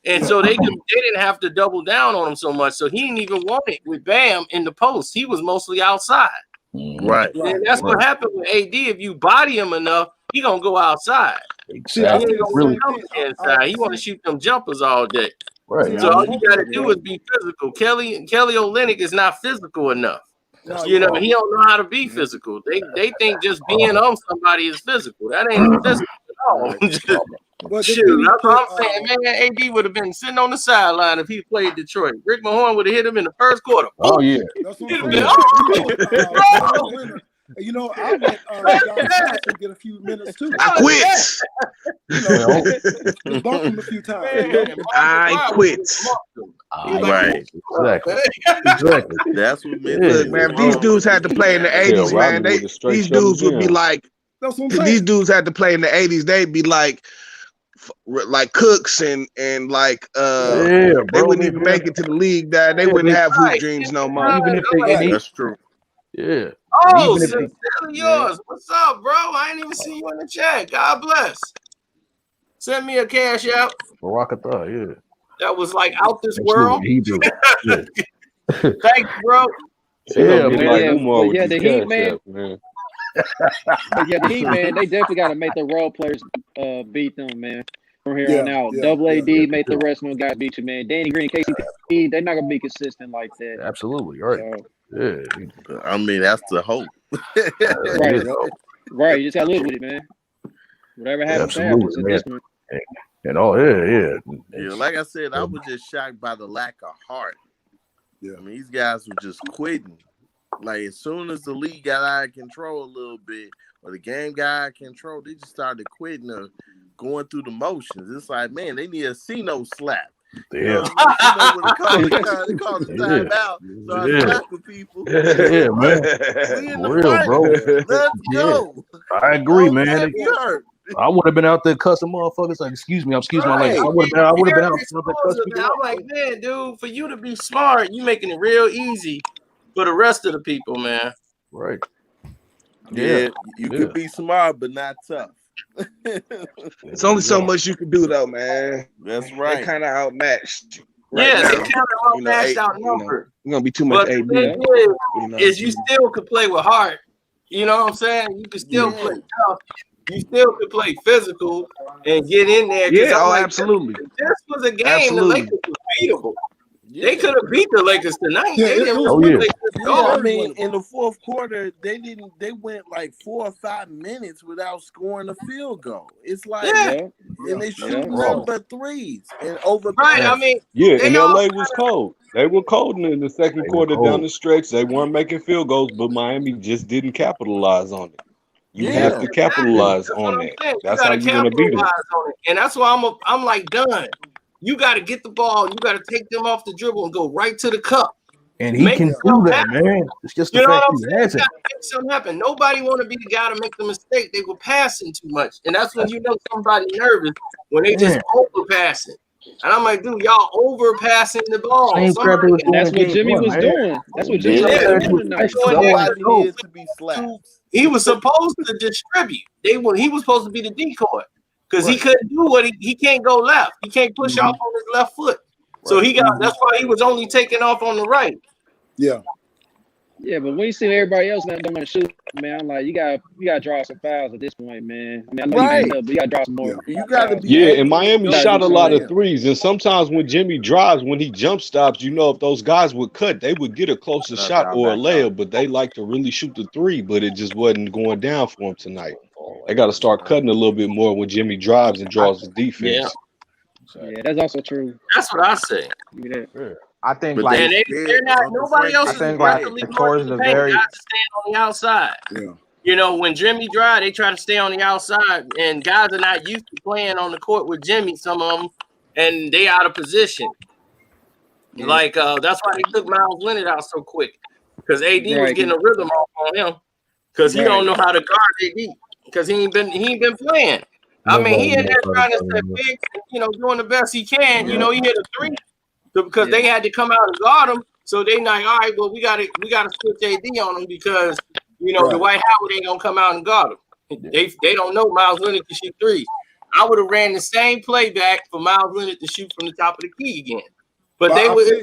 and so they didn't have to double down on him so much. So he didn't even want it with Bam in the post. He was mostly outside. Right. And that's what happened with AD. If you body him enough, he gonna go outside. Exactly. He want to shoot them jumpers all day. Right. So all you got to do is be physical. Kelly Olynyk is not physical enough. He don't know how to be physical. They think just being on somebody is physical. That ain't physical at all. Well, Shoot, didn't he that's put? what I'm saying, man. AD would have been sitting on the sideline if he played Detroit. Rick Mahorn would have hit him in the first quarter. Oh yeah. That's what He'd I'm have saying. been, Didn't he put bro, Myles Leonard? You know, I let Josh Johnson get a few minutes too. how is that? Quits. You know, Well, just bump him a few times. You know, Man, I quit. He's like, Right. exactly. Exactly. That's what Yeah. Memphis Look, man, if these dudes had to play in the Hell, 80s, man, Rodney would have straight these shut him dudes would be down. like, that's what I'm if saying. these dudes had to play in the 80s, they'd be like Cooks and like Yeah, they bro. wouldn't even make it to the league. That they wouldn't have hoop right. dreams no more. Even if they, and That's true. yeah. Oh, Even if they, sincerely yours. What's up, bro? I ain't even see you in the chat. God bless. Send me a cash out. Barakatah, yeah. That was like out this Absolutely, world. Hebrew. Yeah. Thank you, bro. She Yeah, gonna get man. like Yeah, Umar but with yeah, these the Heat, cash man. apps, man. But yeah, the Heat, man, they definitely got to make the role players beat them, man. From here on out, Double AD make the rest of them guys beat you, man. Danny Green, KCP, they're not gonna be consistent like that. Absolutely, right. So, Yeah. I mean, that's the hope. right, right. You just gotta live with it, man. Whatever happens, happens at this point. And all, yeah. Yeah, like I said, I was just shocked by the lack of heart. Yeah. I mean, these guys were just quitting. Like, as soon as the league got out of control a little bit, or the game got out of control, they just started quitting or going through the motions. It's like, man, they need a CENO slap. You know what I mean? CENO would have called the timeout. So I slapping people. Yeah, man. We in For the real, fight. bro. Let's go. I agree, Don't man. get me hurt. I would have been out there cussing motherfuckers like, excuse me, Right. like, I would have been out there cussing people I'm out. like, man, dude, for you to be smart, you making it real easy for the rest of the people, man. Right. Yeah, you could be smart, but not tough. It's only so much you can do, though, man. That's right. They kind of outmatched. Yeah, now. they kind of outmatched, outnumbered. You're gonna be too much But AD. the thing is you still could play with heart. You know what I'm saying? You could still play tough. You still could play physical and get in there. Yeah, absolutely. This was a game the Lakers were beatable. They could have beat the Lakers tonight. Yeah, they didn't yeah. really let this go. I mean, in the fourth quarter, they went like 4 or 5 minutes without scoring a field goal. It's like, and they shooting nothing but threes and over. Right, I mean, and LA was cold. They were cold in the second quarter down the stretch. They weren't making field goals, but Miami just didn't capitalize on it. You have to capitalize on that. That's how you're gonna beat them. And that's why I'm like done. You got to get the ball. You got to take them off the dribble and go right to the cup. And he can do that, man. It's just the fact he has it. Make something happen. Nobody want to be the guy to make the mistake. They were passing too much, and that's when you know somebody nervous when they just overpassing. And I'm like, dude, y'all overpassing the ball. And that's what Jimmy was doing. That's what Jimmy was doing tonight. Somebody needs to be slapped. He was supposed to distribute. He was supposed to be the decoy because he couldn't do what he can't go left. He can't push off on his left foot. So that's why he was only taking off on the right. Yeah. Yeah, but when you see everybody else that don't want to shoot, man, I'm like, you gotta draw some fouls at this point, man. I mean, I know you can, but you gotta draw some more. You gotta be and Miami shot a lot of threes, and sometimes when Jimmy drives, when he jump stops, you know, if those guys would cut, they would get a closer shot or a layup, but they like to really shoot the three, but it just wasn't going down for him tonight. They got to start cutting a little bit more when Jimmy drives and draws the defense. Yeah, that's also true. That's what I say. I think but like they're not. Nobody else is aggressively towards the very guys staying on the outside. Yeah. You know, when Jimmy drive, they try to stay on the outside, and guys are not used to playing on the court with Jimmy. Some of them, and they out of position. Yeah. Like that's why they took Myles Leonard out so quick because AD was getting a rhythm off on him because he don't know how to guard AD because he ain't been playing. I mean, he in there trying to step big, you know, doing the best he can. You know, he hit a three. Because they had to come out and guard him, so they like, all right, well, we gotta switch AD on him because you know the Dwight Howard ain't gonna come out and guard him. They don't know Myles Leonard can shoot threes. I would have ran the same play back for Myles Leonard to shoot from the top of the key again, but they would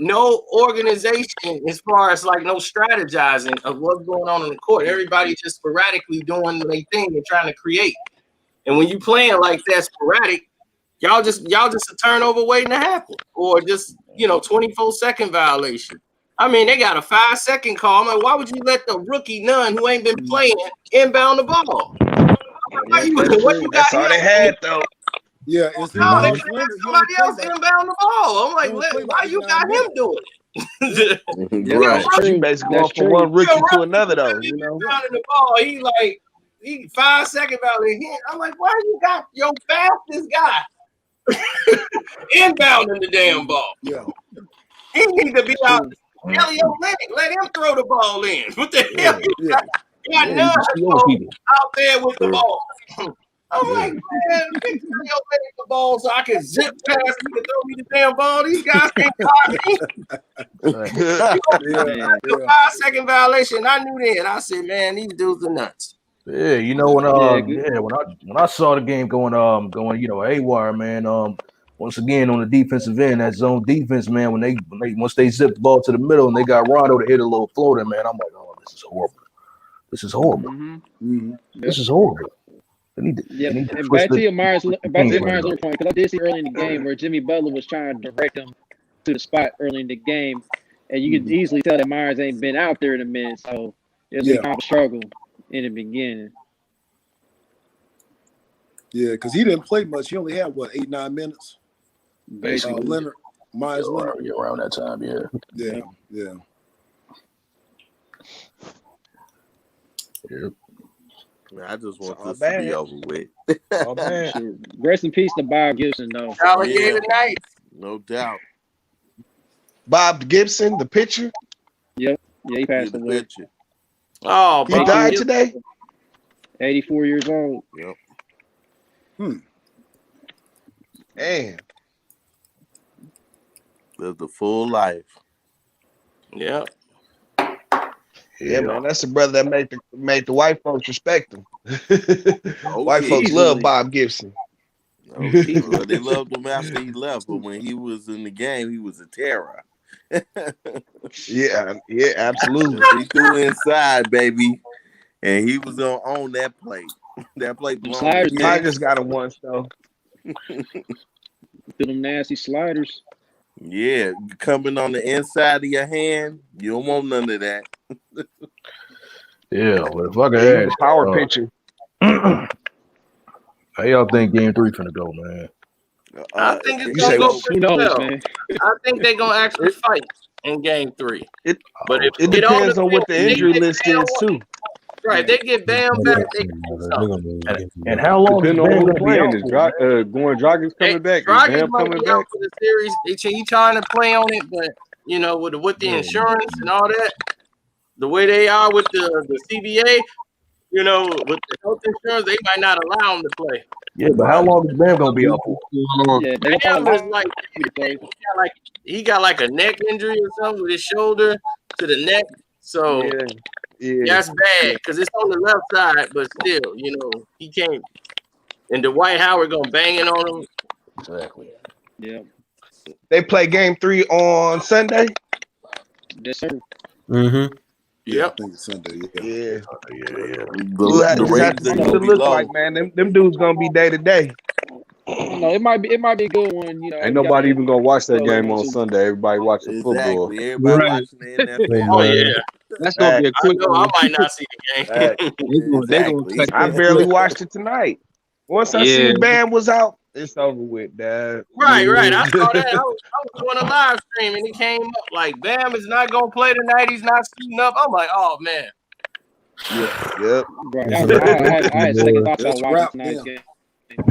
no organization as far as like no strategizing of what's going on in the court. Everybody just sporadically doing their thing and trying to create. And when you playing like that sporadic. Y'all just a turnover waiting to happen, or just 24-second violation. I mean, they got a 5-second call. I'm like, why would you let the rookie Nunn who ain't been playing inbound the ball? That's all they had though. Yeah, it's How they Myers can let Leonard. He somebody only else played like inbound the ball? I'm he like, only played why like you 8-9 got him minutes. doing it? Yeah, Right. that's You true. basically That's going from true. one rookie Yeah, to right. another, He though. let me You know. inbounding the ball. He like he 5 second violation. I'm like, why you got your fastest guy inbounding the damn ball? Yeah. He need to be out. Elliot Lennox, let him throw the ball in. What the hell you Yeah. got? You got Yeah, you none can see other people. out there with the ball. I'm Yeah. like, man, pick Elliot Lennox the ball so I can zip past him and throw me the damn ball. These guys can't guard me. Right. Yeah. That's a 5 second violation. I knew then. I said, man, these dudes are nuts. Yeah, you know when Yeah, when I saw the game going haywire, man. Once again on the defensive end, that zone defense, man. When they once they zipped the ball to the middle and they got Rondo to hit a little floater, man. I'm like, oh, this is horrible. This is horrible. Mm-hmm. This is horrible. They need Yeah, to and twist back to the your Myers game Leonard plan up. point, because I did see early in the game where Jimmy Butler was trying to direct him to the spot early in the game, and you could easily tell that Myers ain't been out there in a minute, so it was a kind of struggle in the beginning. Yeah, because he didn't play much. He only had 8-9 minutes. Basically, Leonard, Myers Leonard. Around that time, yeah. Yeah. Yep. Man, I just want It's this all to be bad. over with. Oh man. Sure. Rest in peace to Bob Gibson, though. Alligator night. No doubt. Bob Gibson, the pitcher. Yep. Yeah, he passed The away. picture. Oh, He Bob died Gibson. today. 84 years old. Yep. Man. Lived a full life. Yeah. Yeah, man, that's the brother that made the white folks respect him. White yeah. folks love Bob Gibson. Oh, yeah. Well, they loved him after he left, but when he was in the game, he was a terror. Yeah, absolutely. He threw inside, baby, and he was gonna own that plate. That plate belonged to him. Tigers got him once though. Through them nasty sliders. Yeah, coming on the inside of your hand, you don't want none of that. Yeah, but if I could He was ask, a power pitcher. how y'all think Game 3 finna go, man? I think it's gonna go pretty well. Man. I think they're gonna actually fight in Game 3. But if It depends on what the injury list is too. Right, they get Bam back. And how long is Depending on Bam who's gonna be playing, out is for? Goran Dragic coming back? Is Dragic Bam might coming be out back? for the series. He trying to play on it, but you know, with the insurance and all that, the way they are with the CBA, you know, with the health insurance, they might not allow him to play. Yeah, but how long is Bam gonna be out for? Yeah, Bam is like he got like a neck injury or something with his shoulder to the neck. So that's bad because it's on the left side, but still, you know, he can't. And Dwight Howard gonna bang it on him. Exactly. Yeah. They play Game 3 on Sunday. Yes, sir. Mm-hmm. Yep. I think it's Sunday. Yeah. The Have to see what it look like, man. Them dudes gonna be day to day. No, it might be a good one. You know, Ain't nobody even gonna watch that game on Sunday. Everybody watching football. Exactly. Everybody watching the NFL. Oh yeah. That's gonna be a quick I know one. I might not see the game. They gonna check I that barely quick. watched it tonight. Once I Yeah. seen Bam was out, it's over with, Dad. Right. I saw that. I was doing a live stream and it came up like Bam is not gonna play tonight. He's not suiting up. I'm like, oh man. Yep. Right. I had second thoughts about watching tonight's game.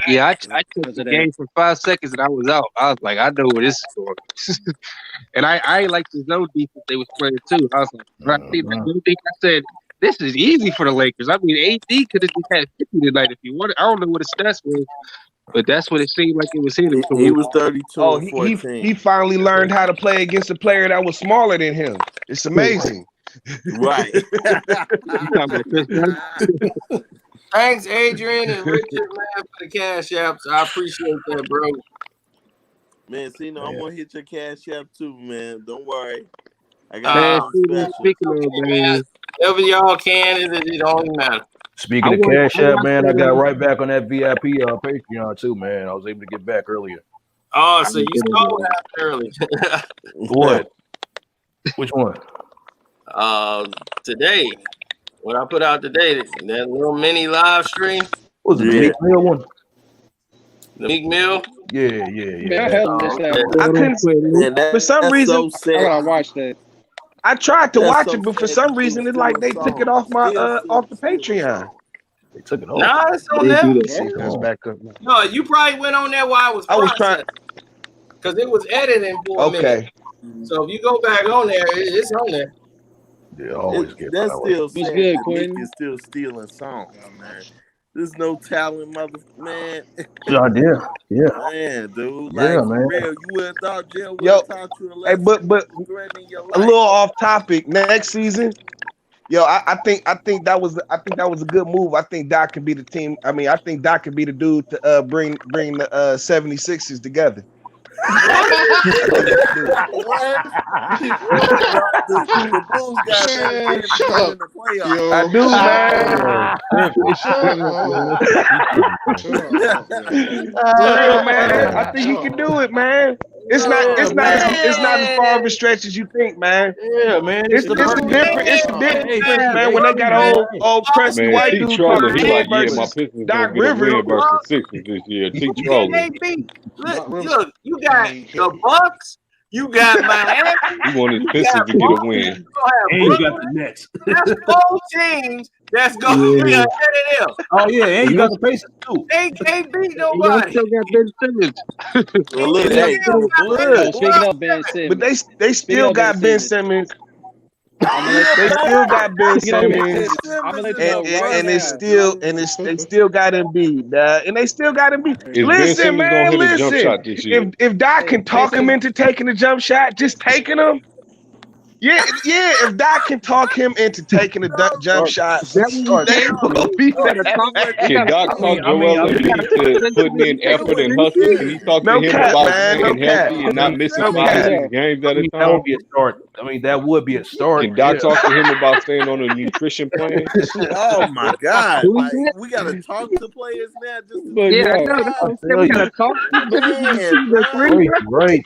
Yeah, I took the game for 5 seconds and I was out. I was like, I know where this is going. And I like the zone defense they was playing too. I was like, right, I said, this is easy for the Lakers. I mean, AD could have just had 50 tonight if you wanted. I don't know what his stats was, but that's what it seemed like it was hitting. He was 32 Oh, and 14. he finally learned how to play against a player that was smaller than him. It's amazing. Right. Thanks, Adrian and Richard, man, for the cash apps. I appreciate that, bro. Man, CENO, I'm gonna hit your cash app too, man. Don't worry. I Man, got special. Speaking of, man, whatever y'all can, it don't even matter. Speaking of Cash App, man, I got right back on that VIP Patreon too, man. I was able to get back earlier. Oh, so you saw what happened early. What? Which one? Today. What I put out today, that little mini live stream. What was it the Meek Mill one? The Meek Mill. Yeah. Man, I held this out. I couldn't. Man, For some reason, so I gotta sad. watch that. I tried to That's watch so it, but for sad. some reason, it's like they took it off my off the Patreon. They took it off. Nah, it's on They there. do that See, that's sometimes. back up now. No, you probably went on there while I was trying. because it was editing for a minute. Okay. So if you go back on there, it's on there. Yeah, always get That's still What's sad good, that Quinn? Nick is still stealing songs, man. There's no talent, man. Yeah, Man, dude. Yeah, Like, for man. real, you would have thought Jill would Yo, have taught you a hey, lesson but threatening your a life. little off topic. Next season, yo, I think that was a good move. I think Doc can be the team. I mean, I think Doc can be the dude to bring the 76ers together. What? The Bulls got better chance of being in the playoffs. I do, man. For real, man. I think he can do it, man. It's not as far of a stretch as you think, man. Yeah, man. It's a different. It's a difference, man. When they got old crusty Man, white T dude trolling. popping He like, in yeah, my versus Pistons Doc gonna get a Rivers. win versus Sixers this year. T trolling. Look, you got the Bucks, you got Miami, He want his you Pistons got to get a Boston, win. you gonna have And you got the Brooklyn. Nets. That's 4 teams that's gonna be ahead of them. Oh yeah, and you got the Pacers too. They can't beat Y'all nobody. still got Ben Simmons. Well, look, You hey, still got Oh, Ben speaking of Ben Simmons, But they still got Ben Simmons. I'm gonna let They still got Ben Speaking of Ben Simmons. Simmons, I'm gonna let you And, know and, right and it's now. still they still got Embiid, and they still got Embiid. Is Ben Listen, Simmons gonna man, hit a jump listen. shot this year? If Doc can talk him into taking a jump shot, just taking him. Yeah. If Doc can talk him into taking a jump shot, That what they you will be gotta talk. You Can gotta Doc talk. talk Joel Embiid to putting in effort and hustle? Can he talk to No him cap, about man. No staying cap. healthy and not missing No 5, cap. 6 games at a That time? would be a start. I mean, that would be a start. Can Doc talk to him about staying on a nutrition plan? oh my God! Who's Like, that? we gotta talk to players now just to But Yeah, I yo, know. That's what I'm saying. tell We you. gotta talk. man, bro. Right.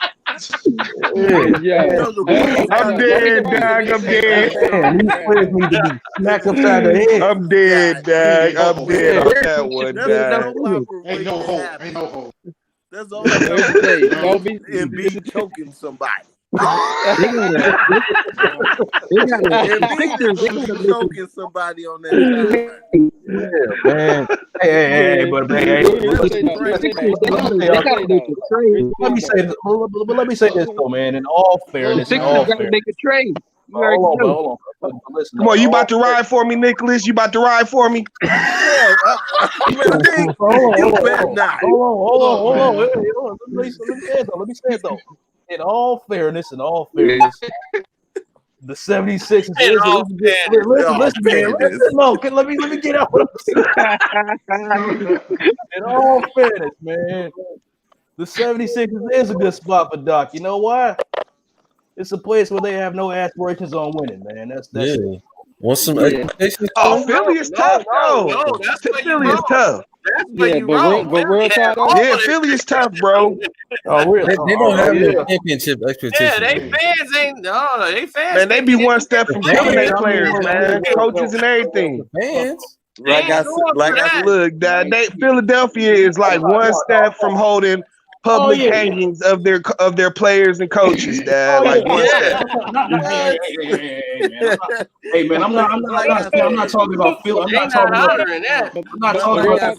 Yeah. Yo, the Bulls I'm got dead, Doc. I'm dead. Man, these players need to be smacked upside the head. I'm dead, Doc. I'm dead on that one, That's the Doc. only operation that happens. That's the only Let me say, operation. don't be. Embiid choking somebody. They gotta Embiid Sixers. They is gotta make choking somebody on that sideline. Yeah, man. Hey, but man, hey, Let me That's say though, crazy. They gotta make a trade. let me say this though, man. In all The fairness, Sixers gotta make a trade. You already hold know. on. Listen, Come on, you about to ride for me, Nicholas? You about to ride for me? Yeah, man, Nick, you bet not. Hold on. Hey, hold on. Let me say it though. In all fairness, the 76ers is listen, man. No, let me get out what I'm saying. In all fairness, man, the 76ers is a good spot for Doc. You know why? It's a place where they have no aspirations on winning, man. That's it. Want some expectations? Oh, Philly is tough, though. Philly is tough. That's where you but wrong. real talk though. Yeah, Philly is tough, bro. Oh, really? They don't have no championship expectations. Yeah, they fans ain't. No, they fans. Man, they be one step from killing their players, man. Coaches and everything. Fans. Like I Look, Philadelphia is like one step from holding public hangings of their players and coaches. Like one step. Hey man, I'm not talking about Phil. I'm not talking about that. I'm not talking about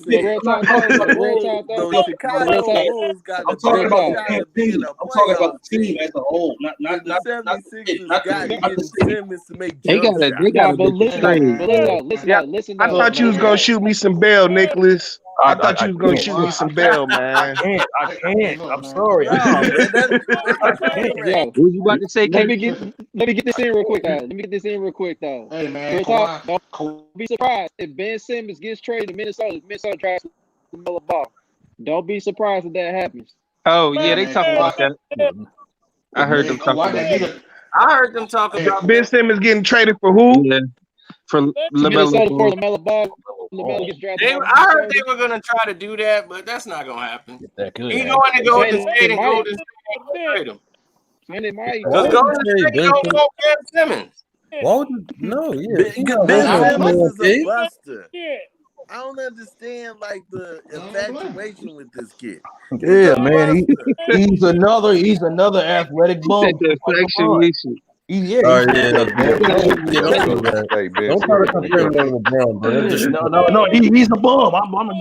those Chicago Bulls got I'm talking about the campaign. I'm talking about the team as a whole. Not the 76ers got to get Simmons to make They jump gotta shots. make a trade. Listen. I thought you was gonna shoot me some bail, Nicholas. I thought you was gonna shoot me some bail, man. I can't. I'm sorry. No, man, that's Yo, What you about to say? let me get this in real quick, though. Hey man, Real talk, don't be surprised if Ben Simmons gets traded to Minnesota. Minnesota drafts Miller Ball. Don't be surprised if that happens. Oh yeah, they talk about that. I heard them talk about that. I heard them talk about Ben Simmons getting traded for who? Yeah. For Minnesota for LaMelo. LaMelo Ball. LaMelo gets drafted. I heard they were gonna try to do that, but that's not gonna happen. That could. He going to Golden State and Golden State trade him. And it might. Because Golden State don't want Ben Simmons. Why would you? No, yeah. Ben Simmons is a buster. I don't understand like the infatuation with this kid. Yeah, man. He's another athletic bum. Oh yeah, man. Don't do that. Don't try to compare him to LeBron, bro. That's just No. He's a bum. I'm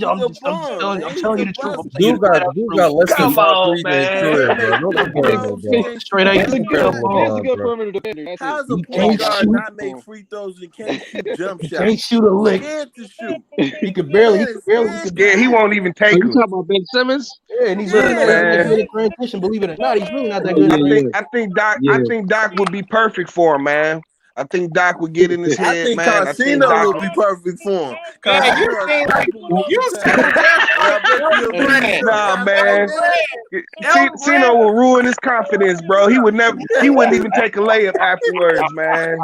telling you the truth. Dude got less than 5 threes in his career, bro. Don't compare him to LeBron. Straight out. He's a good perimeter defender. How's a point guard not make free throws and can't shoot jump shots? Can't shoot a lick. Scared to shoot. He could barely. Yeah, he won't even take You them. talking about Ben Simmons? Yeah, and he's really not that good in transition. Believe it or not, he's really not that good. I think Doc would be perfect for him, man. I think Doc would get in his head, I think man. CENO would be perfect for him. Nah, man. CENO will ruin his confidence, bro. He wouldn't even take a layup afterwards, man.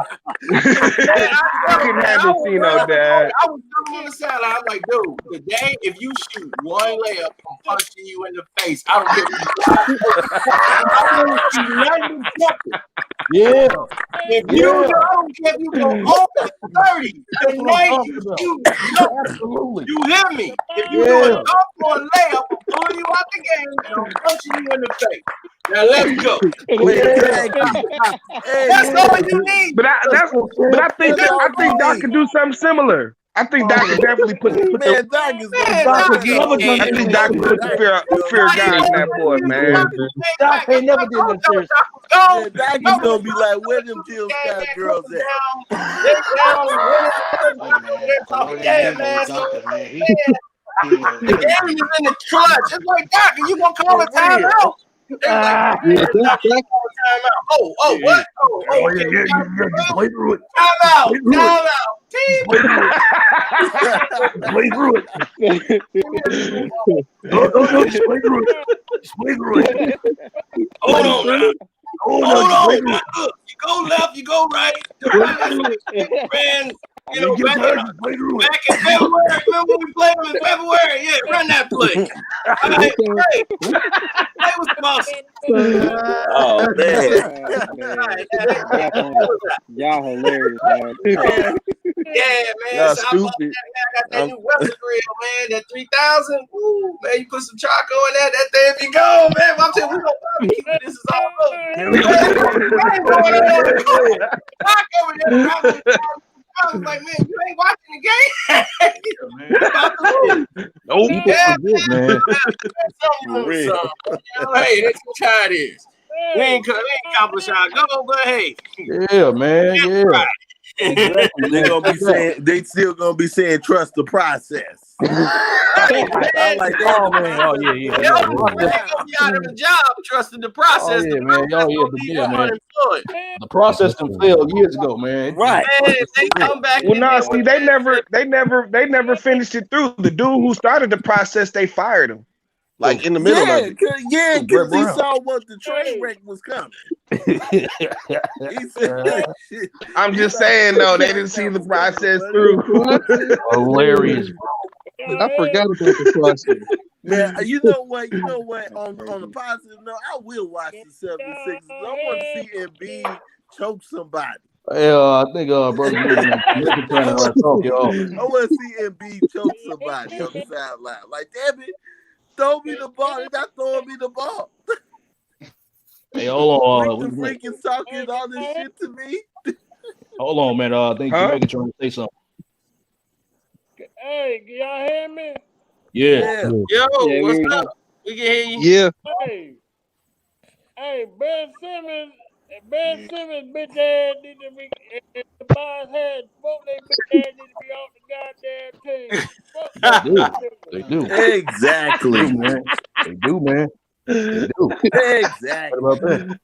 I can handle CENO, Dad. I was on the sideline. I'm like, dude, today, if you shoot one layup, I'm punching you in the face. I don't care. I want to see nothing but Yeah. If you, I don't care if you go over 30 tonight, you absolutely. You hear me? If you do a dunk or a layup, I'm pulling you out the game and I'm punching you in the face. Now let's go. That's all you need. But I think Doc can do something similar. I think Doc can definitely put the fear guy in that boy, man. Doc ain't never did that serious. Doc is gonna be like, where them Jill Scott girls at? Yeah, man. The game is in the clutch. It's like, Doc, are you gonna call a timeout? What? Just play through it. Timeout. Play through it. No, just play through it. Just play through it. Hold on. You go left, you go right. Man, back in February. Remember when we played them in February? Yeah, run that play. Play with the muscle. Oh, man. Y'all hilarious, man. Yeah, man. Y'all So stupid. I got that new Weather Grill, man. That 3000. Woo, man, you put some charcoal in that thing be gone, man. I'm telling you, we gonna barbecue. This is all over. I was like, man, you ain't watching the game. Nope. Man. Hey, that's how it is. We ain't accomplish our goal, but hey. Yeah, man. Yeah. Right. Exactly. They're gonna be saying they still gonna be saying trust the process. I like, oh man, oh yeah. Y'all gonna be out of the job trusting the process. Oh, yeah, man. The process can fail years ago, man. Right. Man, they come back. Well, no, see, they never finished it through. The dude who started the process, they fired him. Like in the middle of it. Because he saw what the train wreck was coming. He said, I'm just saying, though, they didn't see the process through. Hilarious, bro. I forgot about the process. Man, you know what? On the positive note, I will watch the 76ers. I want to see Embiid choke somebody. Yeah, I think brother, you're trying to talk y'all. I want to see Embiid choke somebody on the sideline. Like, damn it, throw me the ball. They're not throwing me the ball. Hey, hold on. The freaking talking all this shit to me. Hold on, man. I think Jamaica trying to say something. Hey, can y'all hear me? Yeah. Yo, what's up? We can hear you. Yeah. Hey, Ben Simmons, bitch ass need to be. The boss had both they bitch ass need to be off the goddamn team. They do. Exactly. They do, man. They do. Exactly. What about that?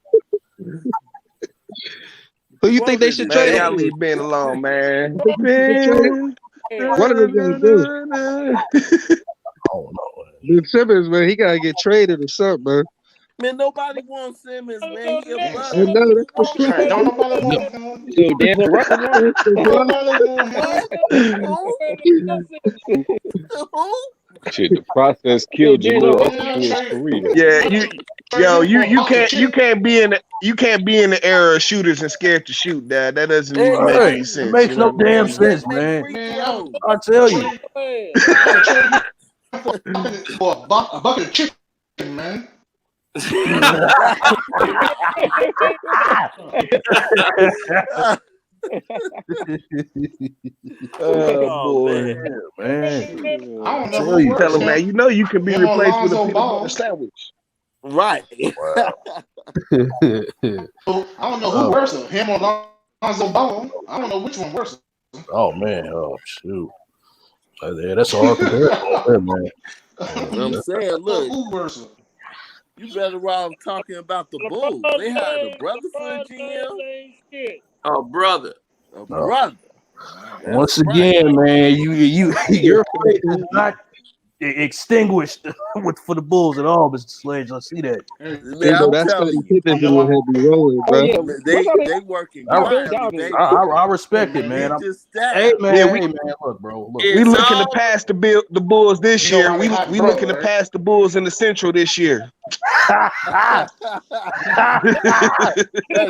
Who you think they should trade? Y'all leave Ben alone, man. What are they gonna do? Oh no. Ben Simmons, man, he gotta get traded or something, man. Man, nobody wants Simmons, man. He a bust. I know, that's for sure. Don't nobody want him. Dude, D'Angelo Russell won. Don't nobody want him. Shit, the process killed Jaleel Okafor's career. Yeah, you can't be in you can't be in the era of shooters and scared to shoot. That doesn't even make Right. any It sense. makes You know no what I damn mean? sense, man. Man, I tell you. I would trade him for a bucket of chicken, man. Oh boy. Man. I don't know Tell who you. works Tell him, man, you know you can be him or replaced with a Lonzo peanut butter Ball. sandwich. Right. Wow. I don't know who worse, him or Lonzo Ball. I don't know which one worse. Oh man. Oh shoot. Yeah, that's a hard comparison right there, man. I'm saying, look, Who worse? you better off talking about the Bulls. They hired a brother for a GM. Oh, brother. A brother. Once That's right. again, man, your faith is not extinguished for the Bulls at all, Mr. Sledge. I see that. Man, I'm That's telling Scottie you. Pippen video had me rolling, bro. They working quietly. They I respect it, man. beat this staff. Hey, man, Yeah, hey, man, look, bro. Look. we looking to pass the Bulls this You know year. why they hot We brother, looking to right? pass the Bulls in the Central this year. Hey, good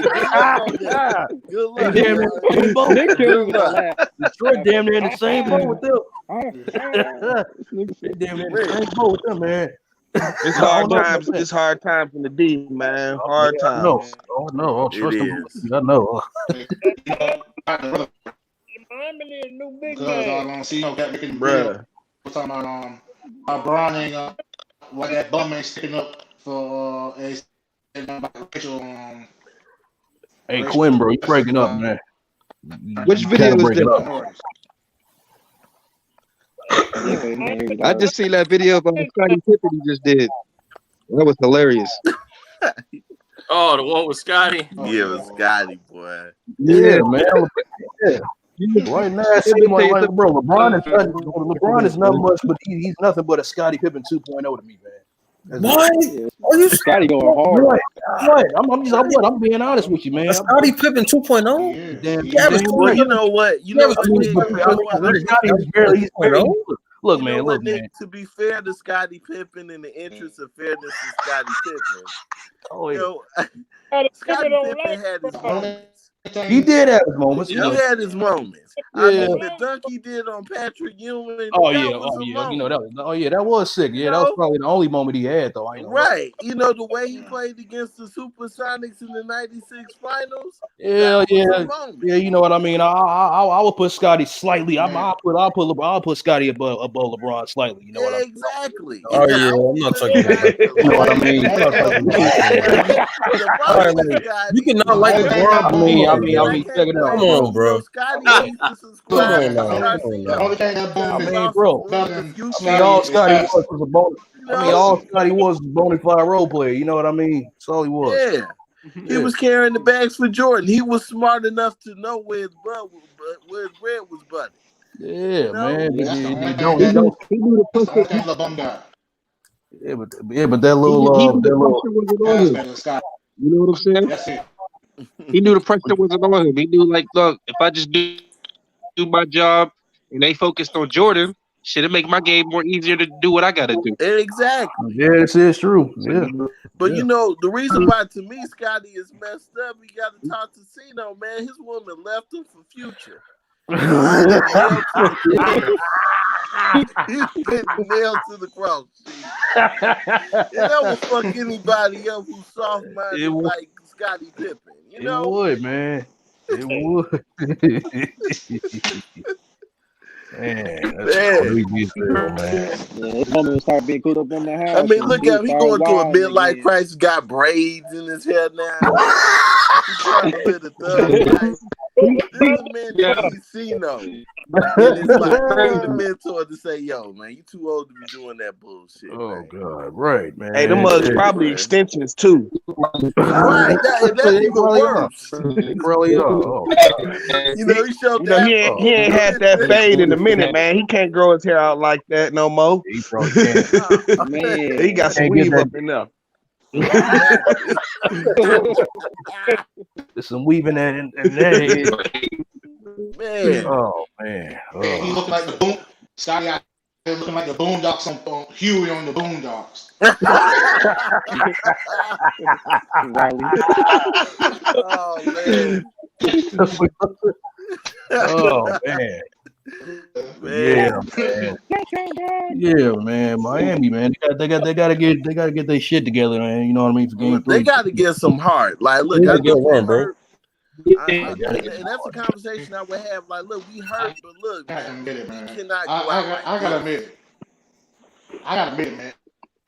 luck on that. Good luck. Damn near in the same boat. Nick killed me Good with that luck. laugh. Detroit damn near in the same boat with them. Nigga They damn near in Man. the same boat with them, man. It's I hard don't know, times. man. It's hard times in the D, man. Oh, Hard yeah, I know. times. Oh no. Oh, It trust them. is. I know. Miami need a new big Because man. CENO kept making the video. Bruh. We're talking about Bron ain't why that bum ain't sticking up for Rachel. Hey, Quinn, bro, you breaking up, man. Which video is that? I just seen that video of Scottie Pippen he just did. That was hilarious. Oh, the one with Scotty? Yeah, it was Scotty, boy. Yeah, man. Yeah. Right now, it seems like bro, LeBron is not much, but he's nothing but a Scottie Pippen 2.0 to me, man. What? Are you Scotty going hard? What? I'm being honest with you, man. Scottie Pippen 2.0? Well, you know what? You know what, Nick? Look, you man. know what, Look, Nick? man. To be fair to Scottie Pippen, in the interest of fairness to Scottie Pippen, you know, Scottie Pippen had his moments. He did have his moments. He Yeah. had his moments. Yeah. I mean, the dunk he did on Patrick Ewing. That was a moment. You know that was sick. Yeah, that was probably the only moment he had, though. Right. You know the way he played against the Supersonics in the '96 finals. Yeah. Yeah. You know what I mean. I would put Scotty slightly. I'll put Scotty above LeBron slightly. You know what I mean? Exactly. Oh yeah, I'm not talking about that. You know what I mean? You cannot like LeBron. I mean, check it out. Come on, bro. Scotty needs to subscribe to Garcia. Bro. All Scotty was a bonus. All Scotty was a bona fide role player. You know what I mean? That's all he was. Yeah. He was carrying the bags for Jordan. He was smart enough to know where his bread was buttered. Yeah, man. He knew the but that little You know what I'm saying? He knew the pressure wasn't on him. He knew, like, look, if I just do my job and they focused on Jordan, shit, it make my game more easier to do what I gotta do. Exactly. Yeah, this is true. Yeah. But you know, the reason why to me Scotty is messed up, we gotta talk to CENO, man. His woman left him for Future. He's getting nailed to the cross. That would fuck anybody else who's soft-minded like Scottie Pippen. You know? It would, man. It would. Man, that's crazy as hell, man. His woman start being put up in the house. I mean, look at him. He going through a midlife crisis. Got braids in his hair now. He's trying to live the thug life. This man needs CENO. And it's like the mentor to say, "Yo, man, you too old to be doing that bullshit." Oh God, right, man. Hey, them mugs probably extensions too. Right, that's even worse. Really are. You know, he showed that. He ain't had that fade in a minute, man. He can't grow his hair out like that no more. He probably can't. Man, he got some weave up in there. There's some weaving that in there. Man. Oh man. He looked like the boom. Scotty got looking like the Boondocks on Huey on the Boondocks. Riley. Oh man. Oh man. Yeah, man. Yeah, man. Miami, man. They gotta get their shit together, man. You know what I mean? For game They 3. got to get some heart. Like, look, It was I a good know we run, bro. hurt. And that's a conversation I would have. Like, look, we hurt, but look, man, we cannot go out like I gotta this. admit it, man.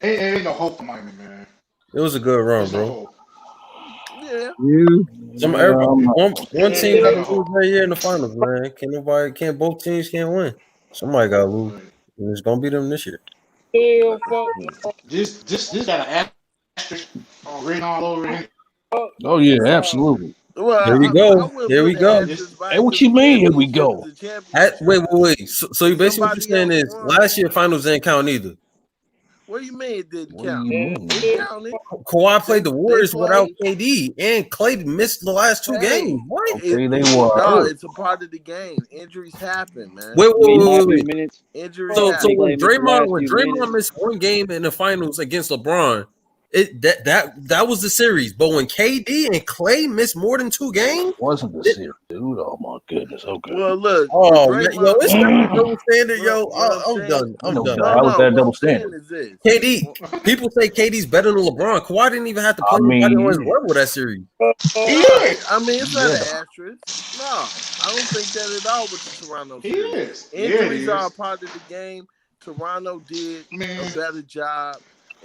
Ain't no hope for Miami, man. It was a good run, There's no bro. hope. Yeah. One team got to lose right here in the finals, man. Both teams can't win. Somebody got to lose, and it's gonna be them this year. This got an asterisk written all over it. Oh yeah, absolutely. Well, Here we go. Here we go. Hey, what you mean? Here we go. Wait. So you basically what you're saying is last year finals didn't count either. What do you mean it didn't What do count? you mean? It counted. Kawhi played the Warriors without KD, and Clay missed the last 2 games. What? Okay, they were. No, it's a part of the game. Injuries happen, man. Wait. Injuries So happen. when Draymond missed 1 game in the finals against LeBron, that was the series. But when KD and Clay missed more than 2 games, It wasn't the series, dude. Oh my goodness. Okay. Well, look. Oh man, yo, it's not a double standard, yo. I'm done. I'm done. How was that double standard? KD. People say KD's better than LeBron. Kawhi didn't even have to play I on his mean, level that series. I mean, it's not an asterisk. No, I don't think that at all with the Toronto series. Injuries are a part of the game. Toronto did a better job,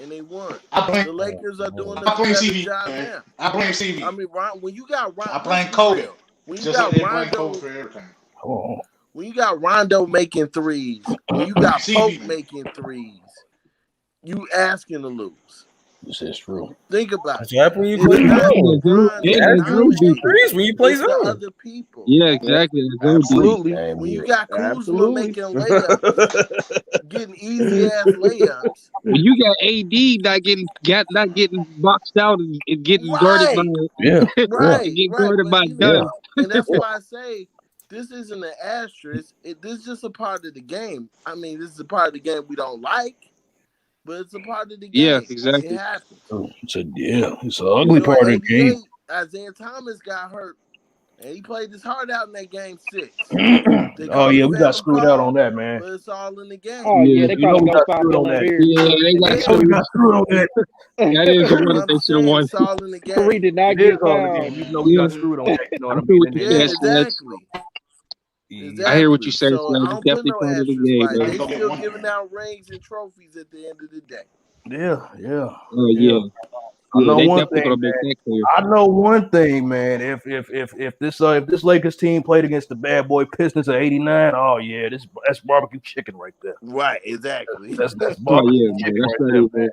and they won. The Lakers are doing a better job now. I blame CV. I mean, when you got Rondo, I blame Kobe. when you got Rondo, when you got Rondo making threes, when you got Pope making threes, you asking to lose. This is true. Think about it. That's what happened when you play threes when you play It's the zone. other people. Yeah, exactly. Absolutely. When you got Kuzma making layups, getting easy ass layups. When you got AD not getting boxed out and getting guarded by by Dunn. And that's why I say this isn't an asterisk. This is just a part of the game. I mean, this is a part of the game we don't like, but it's a part of the game. Yeah, exactly. It happens. It's an ugly part of the game. Isaiah Thomas got hurt, and he played his heart out in that game 6. Oh yeah, we got screwed out on that, man. But it's all in the game. Oh yeah, they probably we got screwed on that. Yeah, they got screwed on that. That is the one that they should have won. It's all in the game. Curry did not get fouled. You know we got screwed on that. You know what I mean? Yeah, exactly. I hear what you say. So So I don't definitely put no part of the asterisk game, by it. man. They still giving out rings and trophies at the end of the day. Yeah. Yeah. I know they one definitely thing, gonna make man. that clear. I know one thing, man. If this Lakers team played against the bad boy Pistons of '89, oh yeah, that's barbecue chicken right there. Right, exactly. That's Oh barbecue yeah, chicken man. right there, man.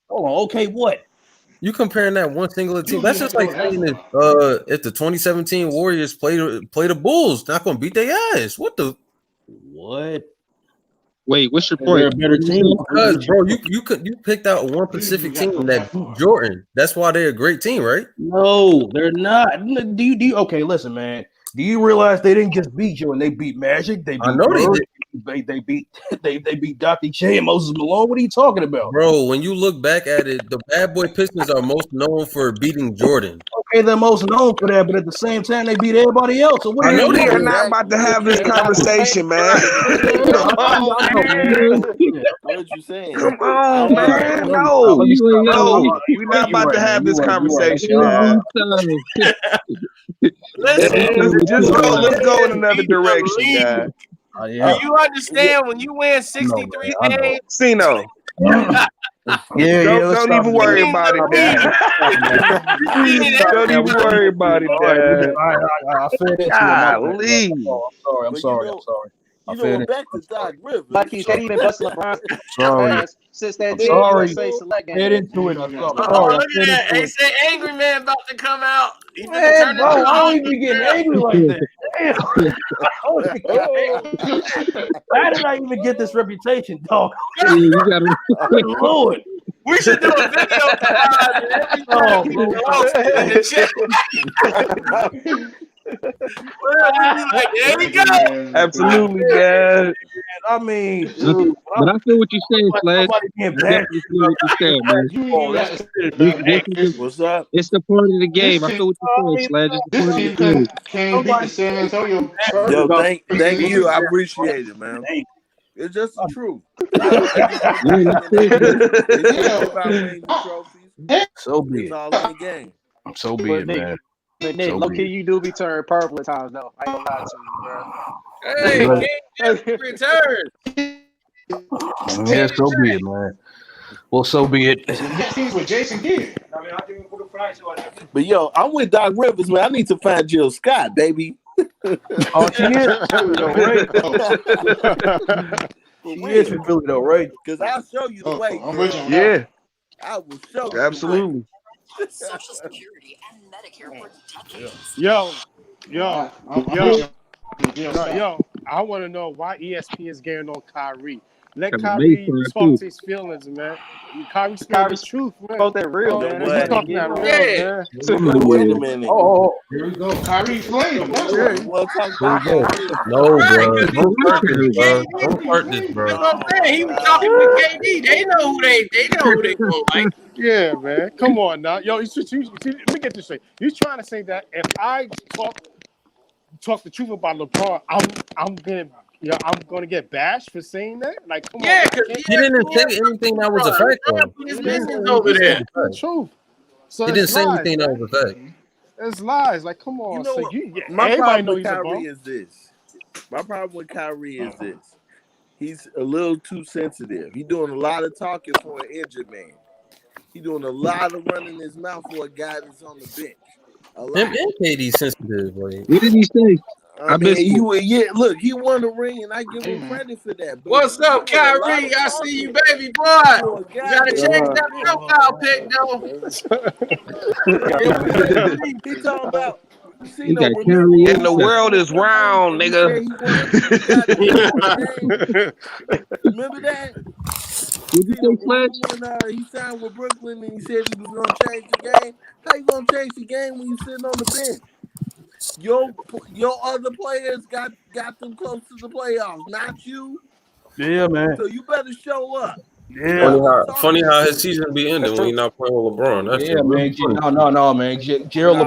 Hold on. Okay, what? You comparing that one singular team? That's just like saying if the 2017 Warriors play the Bulls, not gonna beat their ass. What? Wait, what's your They're a point? better team. Because bro, you picked out one Pacific team that beat Jordan. That's why they're a great team, right? No, they're not. Do you okay, listen, man. Do you realize they didn't just beat you and they beat Magic? They beat I know they Bird, did. they beat Dr. J and Moses Malone. What are you talking about? Bro, when you look back at it, the bad boy Pistons are most known for beating Jordan. Okay, they're most known for that, but at the same time, they beat everybody else. So what I know you they are doing? not about to have this conversation, man. What you saying? Come on, man. No, we're not about to have this conversation, man. Let's go in another direction, guys. Do you understand when you win 63 games? CENO. Don't even worry about it, Dad. Don't even worry about it, Dad. I fed into Golly. I'm sorry. You know, back to Doc Rivers. Like he said, he been busting LeBron's ass since that day. Sorry. Say select game. Get into it. I'm Oh, sorry. look at that. They say Angry Man about to come out. He finna Man, turn bro, it I on. don't even get angry like that. Damn. How did I even get this reputation, dog? You gotta. Lord. We should do a video in the chat. Like, there you go. Absolutely, man. I mean, dude, But I feel what you're saying, Flash. somebody being I bad. definitely feel what you're saying, man. You ain't even got to say it, man. This is the, What's up? it's the part of the This game. I team, feel what you're saying, Flash. It's the this part of the team game. can't beat the San Antonio Spurs. Yo, Dog. thank you. I appreciate it, man. It's just the truth. I just want Yeah, them that's to true, know Flash. they should Yeah. worry about winning the trophies. So be It's it. all in the game. So be But it, Nick, man. Nick, So low be key, it. you do be turned purple at times, though. I ain't gonna lie to you, bro. Hey, King Jimmy return. Yeah, so be it, man. Well, so be it. Teams with Jason Kidd. But yo, I'm with Doc Rivers, man. I need to find Jill Scott, baby. Oh, she is from Philly, though, right? For She is real. from Philly, though, right? Because I'll show you the way, I'm with you girl. on that. Yeah, I will show you the way. absolutely. Social Security and Medicare for decades. Yo, I'm with you on Jill no, Scott. yo, I want to know why ESPN is getting on Kyrie. Let Have a base Kyrie time, talk too. to his feelings, man. Kyrie speaking Kyrie the truth, man. spoke that real, You know man. That's what? why He's they talking getting that on. real, Yeah. man. But wait a minute. Oh, Here we go. Kyrie flamed him. That's You why. want to talk here we about go. Kyrie? No, Right, bro. because he's Don't start talking this, to bro. KD. Don't start this, bro. That's what I'm saying. He was God. talking with KD. They know who they gonna like. Yeah, man. Come on now. Yo, let me get this straight. You trying to say that if I talk the truth about LeBron, I'm gonna get bashed for saying that? Like, come on, Yeah, man. because He didn't say anything that was a fact, though. put his He didn't say business over anything there. that was a The fact. truth. So He it's didn't say lies, anything that man. was a fact. It's lies. Like, come You on. know So what? you, My everybody problem know with he's a Kyrie bum. is this. My problem with Kyrie is this. He's a little too sensitive. He's doing a lot of talking for an injured man. He's doing a lot of running his mouth for a guy that's on the bench. A lot. Him and KD sensitive, like. What did he say? I mean, look, he won a ring, and I give him credit for that. But What's you up, doing a lot Kyrie? of I see you, talking baby boy. for a You guy gotta that's change on that the profile pic, though. bench. He talking about He CENO. got Remember Kyrie when And he the upset. went world on is Brooklyn round, and he said nigga. he wanted to start to change the game? Remember that? What you CENO, say, Flash? remember when he signed with Brooklyn and he said he was going to change the game? How you going to change the game when you sitting on the bench? Your other players got them close to the playoffs, not you. Yeah, man. So you better show up. Yeah. Stop Funny talking how shit. his season be ending when he's not playing with LeBron. That's Yeah, just really man. funny. No, man. Gerald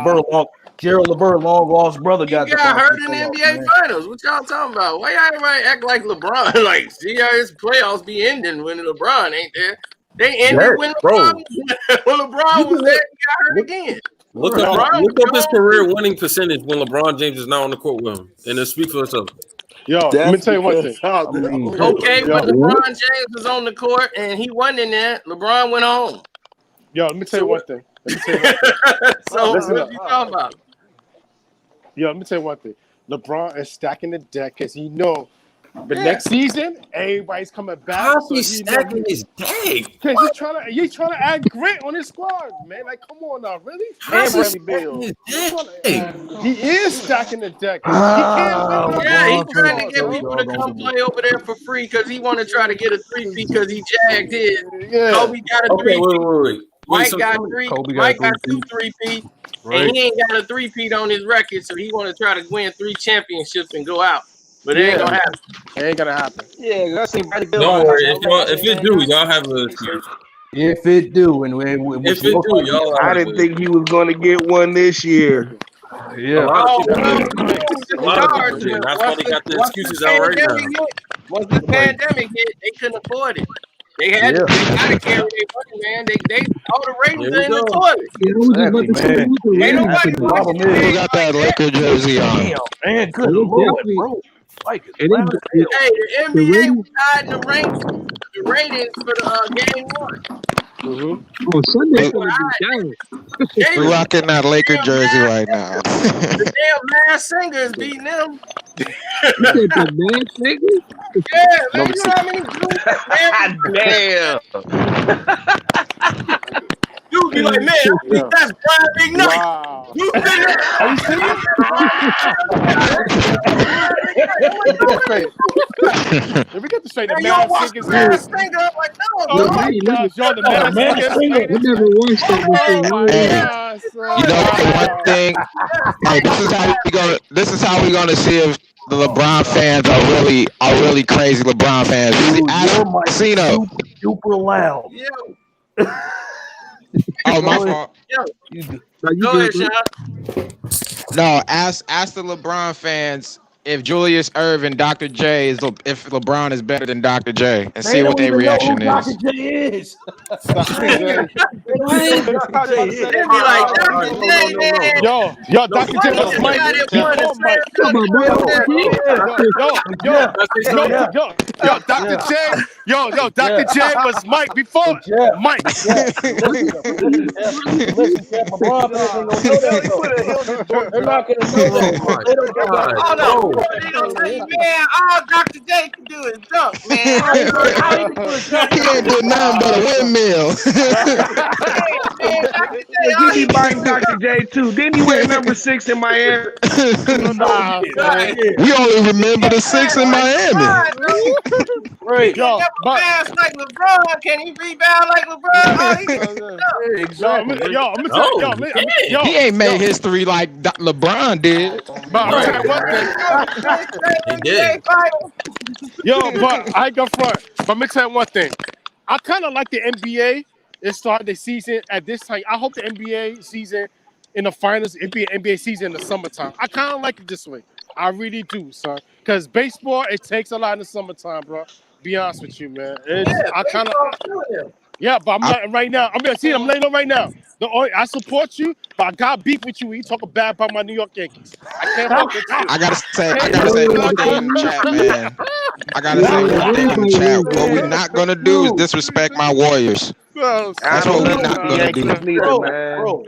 LeBert, long lost brother, He got the got hurt in the playoffs, NBA man. Finals. What y'all talking about? Why y'all everybody act like LeBron? Like, see how his playoffs be ending when LeBron ain't there. They ended That, when bro. LeBron was there. He got hurt again. Look LeBron up was his gone career too. winning percentage when LeBron James is not on the court with him, and it speaks for itself. Yo, let me That's tell you one because thing. I mean, Okay, when Yo, LeBron James was on the court and he wasn't in there, LeBron went home. let me tell you So one thing. so Listen what up. you talking about? Yo, let me tell you one thing. LeBron is stacking the deck because he know the Yeah. next season everybody's coming back. How's So he he stacking his deck? Because he's trying to add grit on his squad, man. Like, come on now, really? And Bradley Beal. He is stacking the deck. He can't win without Yeah, he's the trying to superstars, get yo. people to come play over there for free because he want to try to get a 3-peat because he jagged his. Yeah. Kobe got a Okay, 3-peat. wait. Mike got Kobe got two 3 3-peats, right? and he ain't got a 3-peat on his record, so he want to try to win 3 championships and go out. But it ain't gonna happen. It ain't gonna happen. Yeah, I seen Bradley Beal Don't on worry. LA. If it do, y'all have a excuse. If it do, and If it do, y'all I have didn't a think he was going to get one this year. yeah. A lot of people did. A lot of people did. That's why they got the excuses out right now. Once this pandemic hit, they couldn't afford it. They got to carry their money, man. They all the ratings are in the toilet. Yeah, I was just about to say, man. what's the Ain't ratings nobody for watching that? the Who game got like that Laker jersey on? Damn, man. Good It lord, definitely, bro. Like it's it loud is, as it, hell. Hey, the the NBA ratings, was hiding the ratings for the game one. oh, They Sunday's were going to be hiding. down. They Who was rocking that Laker damn jersey Mass right now? the damn Mass Singer is beating them. You said the man figure? Yeah, man, you know how many dudes Damn. dude be like, man, I think that's Brian McKnight. Wow. You think that? Are you serious? Let me get this straight. The Man, you don't Mass watch the Singers. Mass Singer? I'm like, no, Oh bro. my gosh, y'all, the Oh, Mass man, Singers. I never watched that before. Oh my Hey, gosh. You know one thing. Hey, this is how we gonna see if the LeBron fans are really crazy LeBron fans. Dude, Ask your mic is CENO. super loud. Oh, my fault. Go ahead, Sean. No, ask the LeBron fans if Julius Erving, Dr. J if LeBron is better than Dr. J, and see what their reaction know who is. Dr. J is. They'd be like, Dr. J, man. Yo, Dr. J was Mike. Yo, Dr. J. Yo, Dr. J was Mike before Mike. Listen, Jeff, LeBron fans ain't gonna know that. They're not gonna know that. They don't know that. Hold on. They gonna tell you, man, all Dr. J can do is dunk, man. He ain't do nothing but a windmill. You be biting Dr. J too. Didn't he wear number 6 in Miami? We only remember the 6 in Miami. He can never pass like LeBron. Can he rebound like LeBron? He ain't made history like LeBron did. He did. Yo, but I go front. But let me tell you one thing. I kind of like the NBA. It started the season at this time. I hope the NBA season in the finals, it be an NBA season in the summertime. I kind of like it this way. I really do, son. Because baseball, it takes a lot in the summertime, bro. Be honest with you, man. I kind of. Yeah, but I'm letting right now. I'm letting on right now. I support you, but I got beef with you when you talking bad about my New York Yankees. I can't fuck with you. I gotta say one thing in the chat, man. I gotta say one thing in the chat. What we not gonna do is disrespect my Warriors. That's what we're not gonna do. Bro.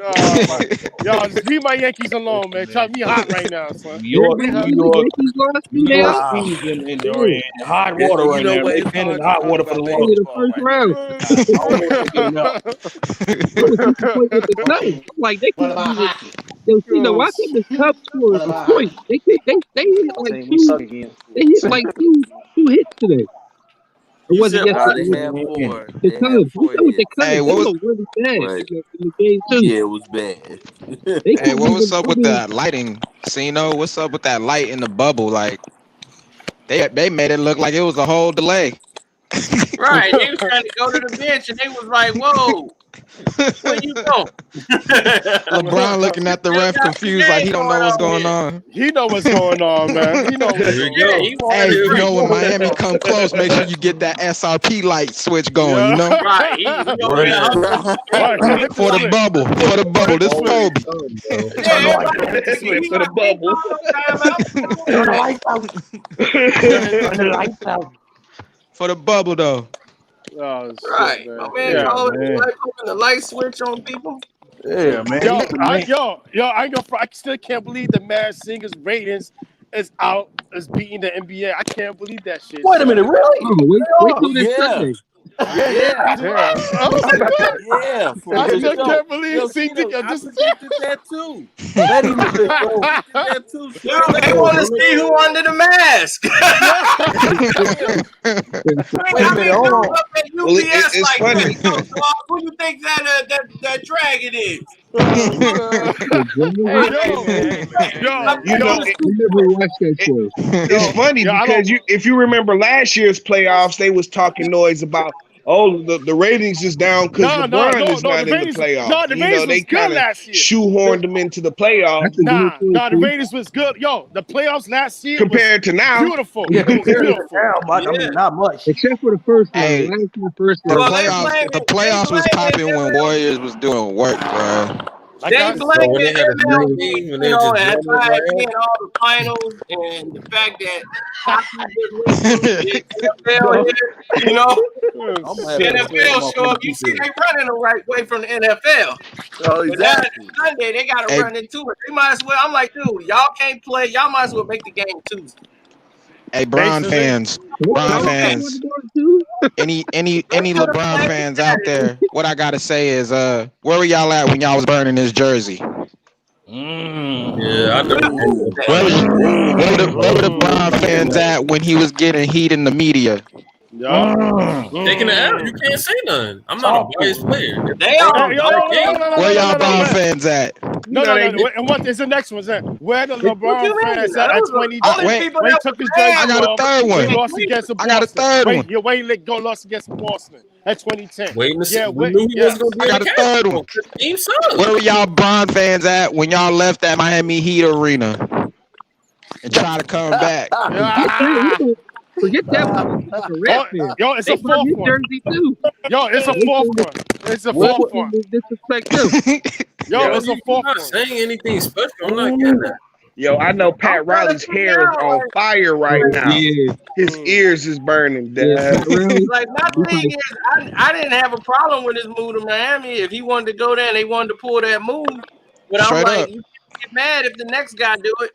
Y'all, just leave my Yankees alone, man. Try me hot right now, son. New York season in hot water right now. They been in hot water for the longest. Like they can't even. Why can't the Cubs score a point? They hit like two hits today. It wasn't yesterday. The Cubs. Hey, what was really bad in the game too. Yeah, it was bad. Hey, what was up with that lighting? CENO, what's up with that light in the bubble? Like they made it look like it was a whole delay. Right, they was trying to go to the bench and they was like, "Whoa, where you go?" LeBron looking at the ref confused, like he don't know what's going on. He know what's going on, man. He know what's going on. Hey, you know when Miami come close, make sure you get that SRP light switch going. You know, Right. For the bubble, this Kobe. For the bubble. For the bubble, though. Oh, shit, Right, man. my man called the light switch on people. Yeah, man. I still can't believe the Mad Singers ratings is out, is beating the NBA. I can't believe that shit. Wait a minute, really? Wait till this Sunday. I still can't believe that too. That even They want to see who under the mask. Wait a minute, hold on. It's funny. Who you think that dragon is? It's funny because if you remember last year's playoffs, they was talking noise about the ratings is down because LeBron is not in the playoffs. No, the ratings they was good last year. Shoehorned them into the playoffs. Nah, the ratings was good. Yo, the playoffs last year compared to now. Beautiful. Yeah, beautiful. I mean, not much. Except for the first one. Hey, the playoffs was popping when Warriors was doing work, bro. They blame it MLB, and all the finals and the fact that hockey NFL show up. You see, they running the right way from the NFL. Oh, exactly. Sunday they got to run into it. They might as well. I'm like, dude, y'all can't play. Y'all might as well make the game Tuesday. Hey, Bron fans, any LeBron fans out there? What I gotta say is, where were y'all at when y'all was burning his jersey? Yeah, I know. Where were the Bron fans at when he was getting heat in the media? Taking the L, you can't say nothing. I'm not a biased player. They all Where y'all Bron fans at? No. And what is the next one? Where the What LeBron you mean? fans at Those are 22? only people When he that took was his jersey I got a off, third when he one. lost against Boston. I got a third one. Wayne Lick lost against Boston at 2010. Waiting to see. Yeah, We knew he wasn't going to be I in got the a third one. Team sucks. Where were y'all Bron fans at when y'all left that Miami Heat arena and try to come back? Forget that. Yo, it's they a bought fourth his one. jersey too. Yo, it's a fourth one. It's a fourth one. Disrespect too. Yo, it's a You're fourth not one. saying anything special. I'm not getting that. Yo, I know Pat Riley's hair is on fire right now. Yeah. His ears is burning, Yeah, Dad. Like my thing is, I didn't have a problem with his move to Miami if he wanted to go there and they wanted to pull that move. But I'm Straight like, up. you can't get mad if the next guy do it.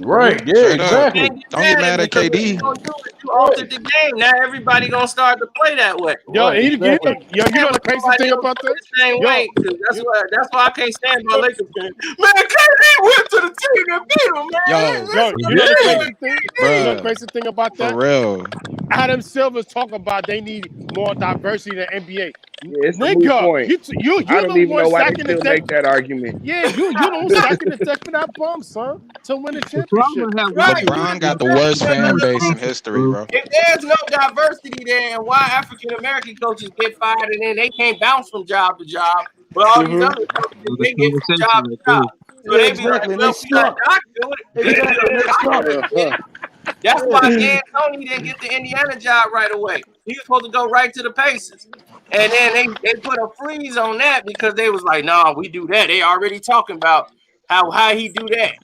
Right. Yeah. Straight up. Exactly. Don't get mad at because if you KD. don't do it, you altered the game. Now everybody gonna start to play that way. Yo, Right. you know the crazy thing about the this? same Yo, way. That's why I can't stand my Lakers fan. Man, KD went to the team that beat him, man. Yo, you know the crazy thing? You know the bruh, crazy thing about that? for real. Adam Silver's talking about they need more diversity in the NBA. Yeah, it's a moot Nigga, point. you I don't the even one know why they stacking the still deck. make that argument. Yeah, you don't stacking the deck for that bum, son, to win the championship. Right. LeBron got the worst fan base in history, bro. If there's no diversity there, and why African American coaches get fired and then they can't bounce from job to job, but all these other coaches they get from job to job. So they be like, exactly. well, we let Doc do it. That's why Dan Tony didn't get the Indiana job right away. He was supposed to go right to the Pacers. And then they put a freeze on that because they was like, no, we do that. They already talking about how he do that.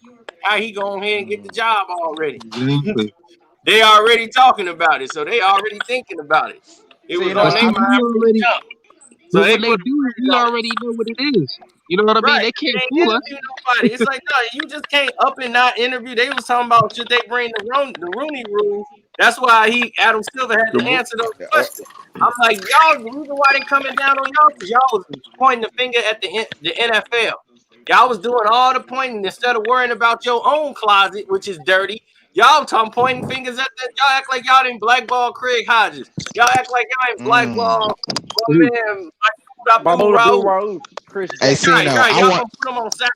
How he go ahead and get the job already. They already talking about it. So they already thinking about it. It was on their mind from the jump. So But they when they put do, we already know what it is. You know what I mean? They can't fool us. Nobody. It's like, no, you just can't up and not interview. They was talking about should they bring the Rooney Rule. That's why Adam Silver had to answer those questions. I'm like, y'all, the reason why they coming down on y'all because y'all was pointing the finger at the NFL. Y'all was doing all the pointing instead of worrying about your own closet, which is dirty. Y'all pointing fingers at that. Y'all act like y'all didn't blackball Craig Hodges. Y'all act like y'all ain't blackball my man Raul. Hey, CENO, Right. I Y'all want. gonna put them on sack.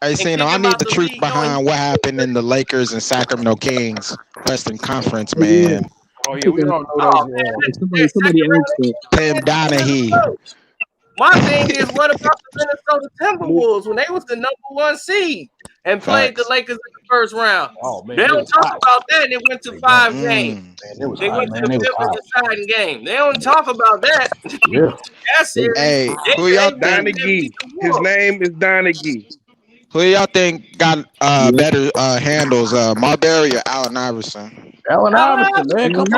Hey, CENO, I need the truth behind what happened in the Lakers and Sacramento Kings Western Conference, man. Oh yeah, we don't know those. Somebody asked it. Tim Donaghy. My thing is, what about the Minnesota Timberwolves when they was the #1 seed and played the Lakers in the first round? Oh man, they don't talk about that. And it went to 5 games. Man, they went to the fifth deciding game. They don't talk about that. Yeah. That series. Hey, who y'all think? Donaghy. His name is Donaghy. Who y'all think got better handles, Marbury or Allen Iverson? Allen Iverson, man, come on.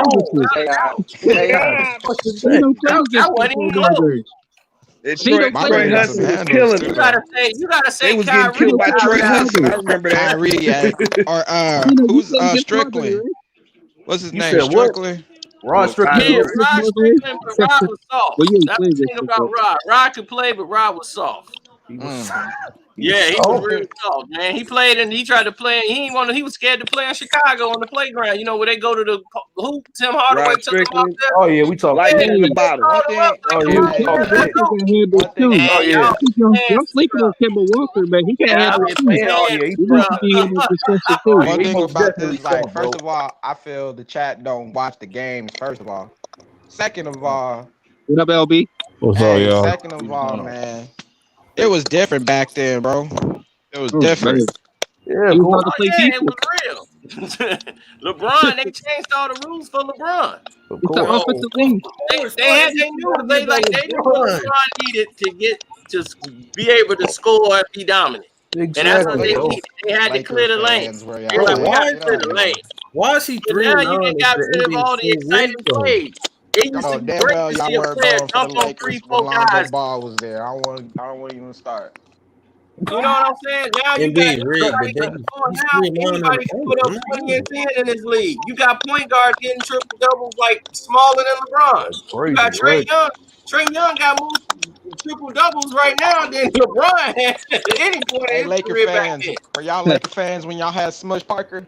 That wasn't even close. Troy Hudson was killing You them. gotta say They was Kyrie. getting killed by Troy Hudson. I remember that. Kyrie, or who's Strickland? What's his name? Strickland? Rod Strickland. Yeah, Rod Strickland, but Rod was soft. That's the thing about Rod. Rod could play, but Rod was soft. He was really soft, man. He played and he tried to play. He was scared to play in Chicago on the playground. You know where they go to the hoop. Tim Hardaway took him out there. Oh yeah, we talk lightning in the bottle. Y'all sleeping on Kemba Walker, man. He can't handle it. One thing about this, like, first of all, I feel the chat don't watch the games. First of all, second of all, what up, LB? What's up, y'all? Second of all, man, it was different back then, bro. It was different. Yeah, it was real. LeBron, they changed all the rules for LeBron. They knew what LeBron needed to get to be able to score and be dominant. Exactly. And that's what they needed. They had to clear the lanes. They got to clear the lanes. Why is he 3 now you can got rid of all the exciting plays. It used to be great to see a player jump on 3-4 guys. Ball was there. I don't want to even start. You know what I'm saying? Now you got anybody can put up 20 and 10 in this league. You got point guards getting triple doubles like smaller than LeBron. You got Trey Young. Trey Young got more triple doubles right now than LeBron had at any point in his career back then. Were y'all Laker fans when y'all had Smush Parker?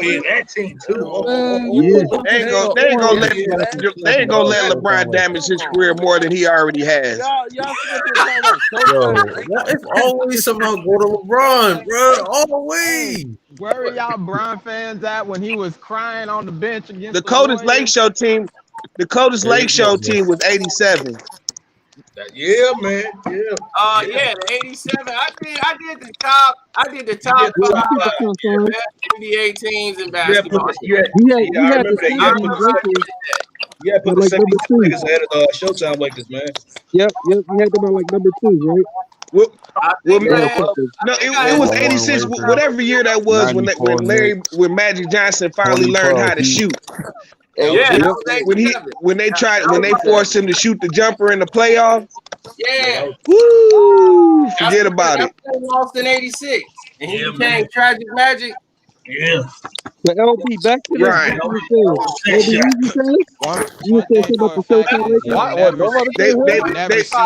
yeah, that team too. Man, They ain't gonna let LeBron damage his career more than he already has. Y'all forget to talk about Yo, Showtime. why if always somehow go to LeBron, bro? Always. Where are y'all Bron fans at when he was crying on the bench against The the Coldest Lake Warriors? Show team, the Coldest There you Lake go, Show man. team was 87. Yeah, man. Yeah. Yeah, the 87. I did the top. I did the You top did the top I did the five. top five. best NBA teams in You had put basketball. the you had yeah, I We had the remember that. You I had 70 put remember the I Lakers did that. you had put at the like number 72 two. Lakers ahead of Showtime Lakers, man. Yep. We had them at like number two, right? Well, I well, think I Damn, had. fuckers. no, I think I it had was Number the one 86. 87 Lakers, Whatever year that was when 94 Knicks, Magic Johnson finally learned 2012 how to Heat, shoot. Yeah, that was when they 87. when they forced him to shoot the jumper in the playoff. Yeah. Woo! Forget That's about it. when he lost in 86. And he Yeah, became man. Tragic Magic. Yeah. But LB, back to this. Right. What you were saying. LB, what you saying? You were One saying thing something about for a the fact Showtime is Lakers? you'll What? What? never Nobody They say they you'll hell? never they see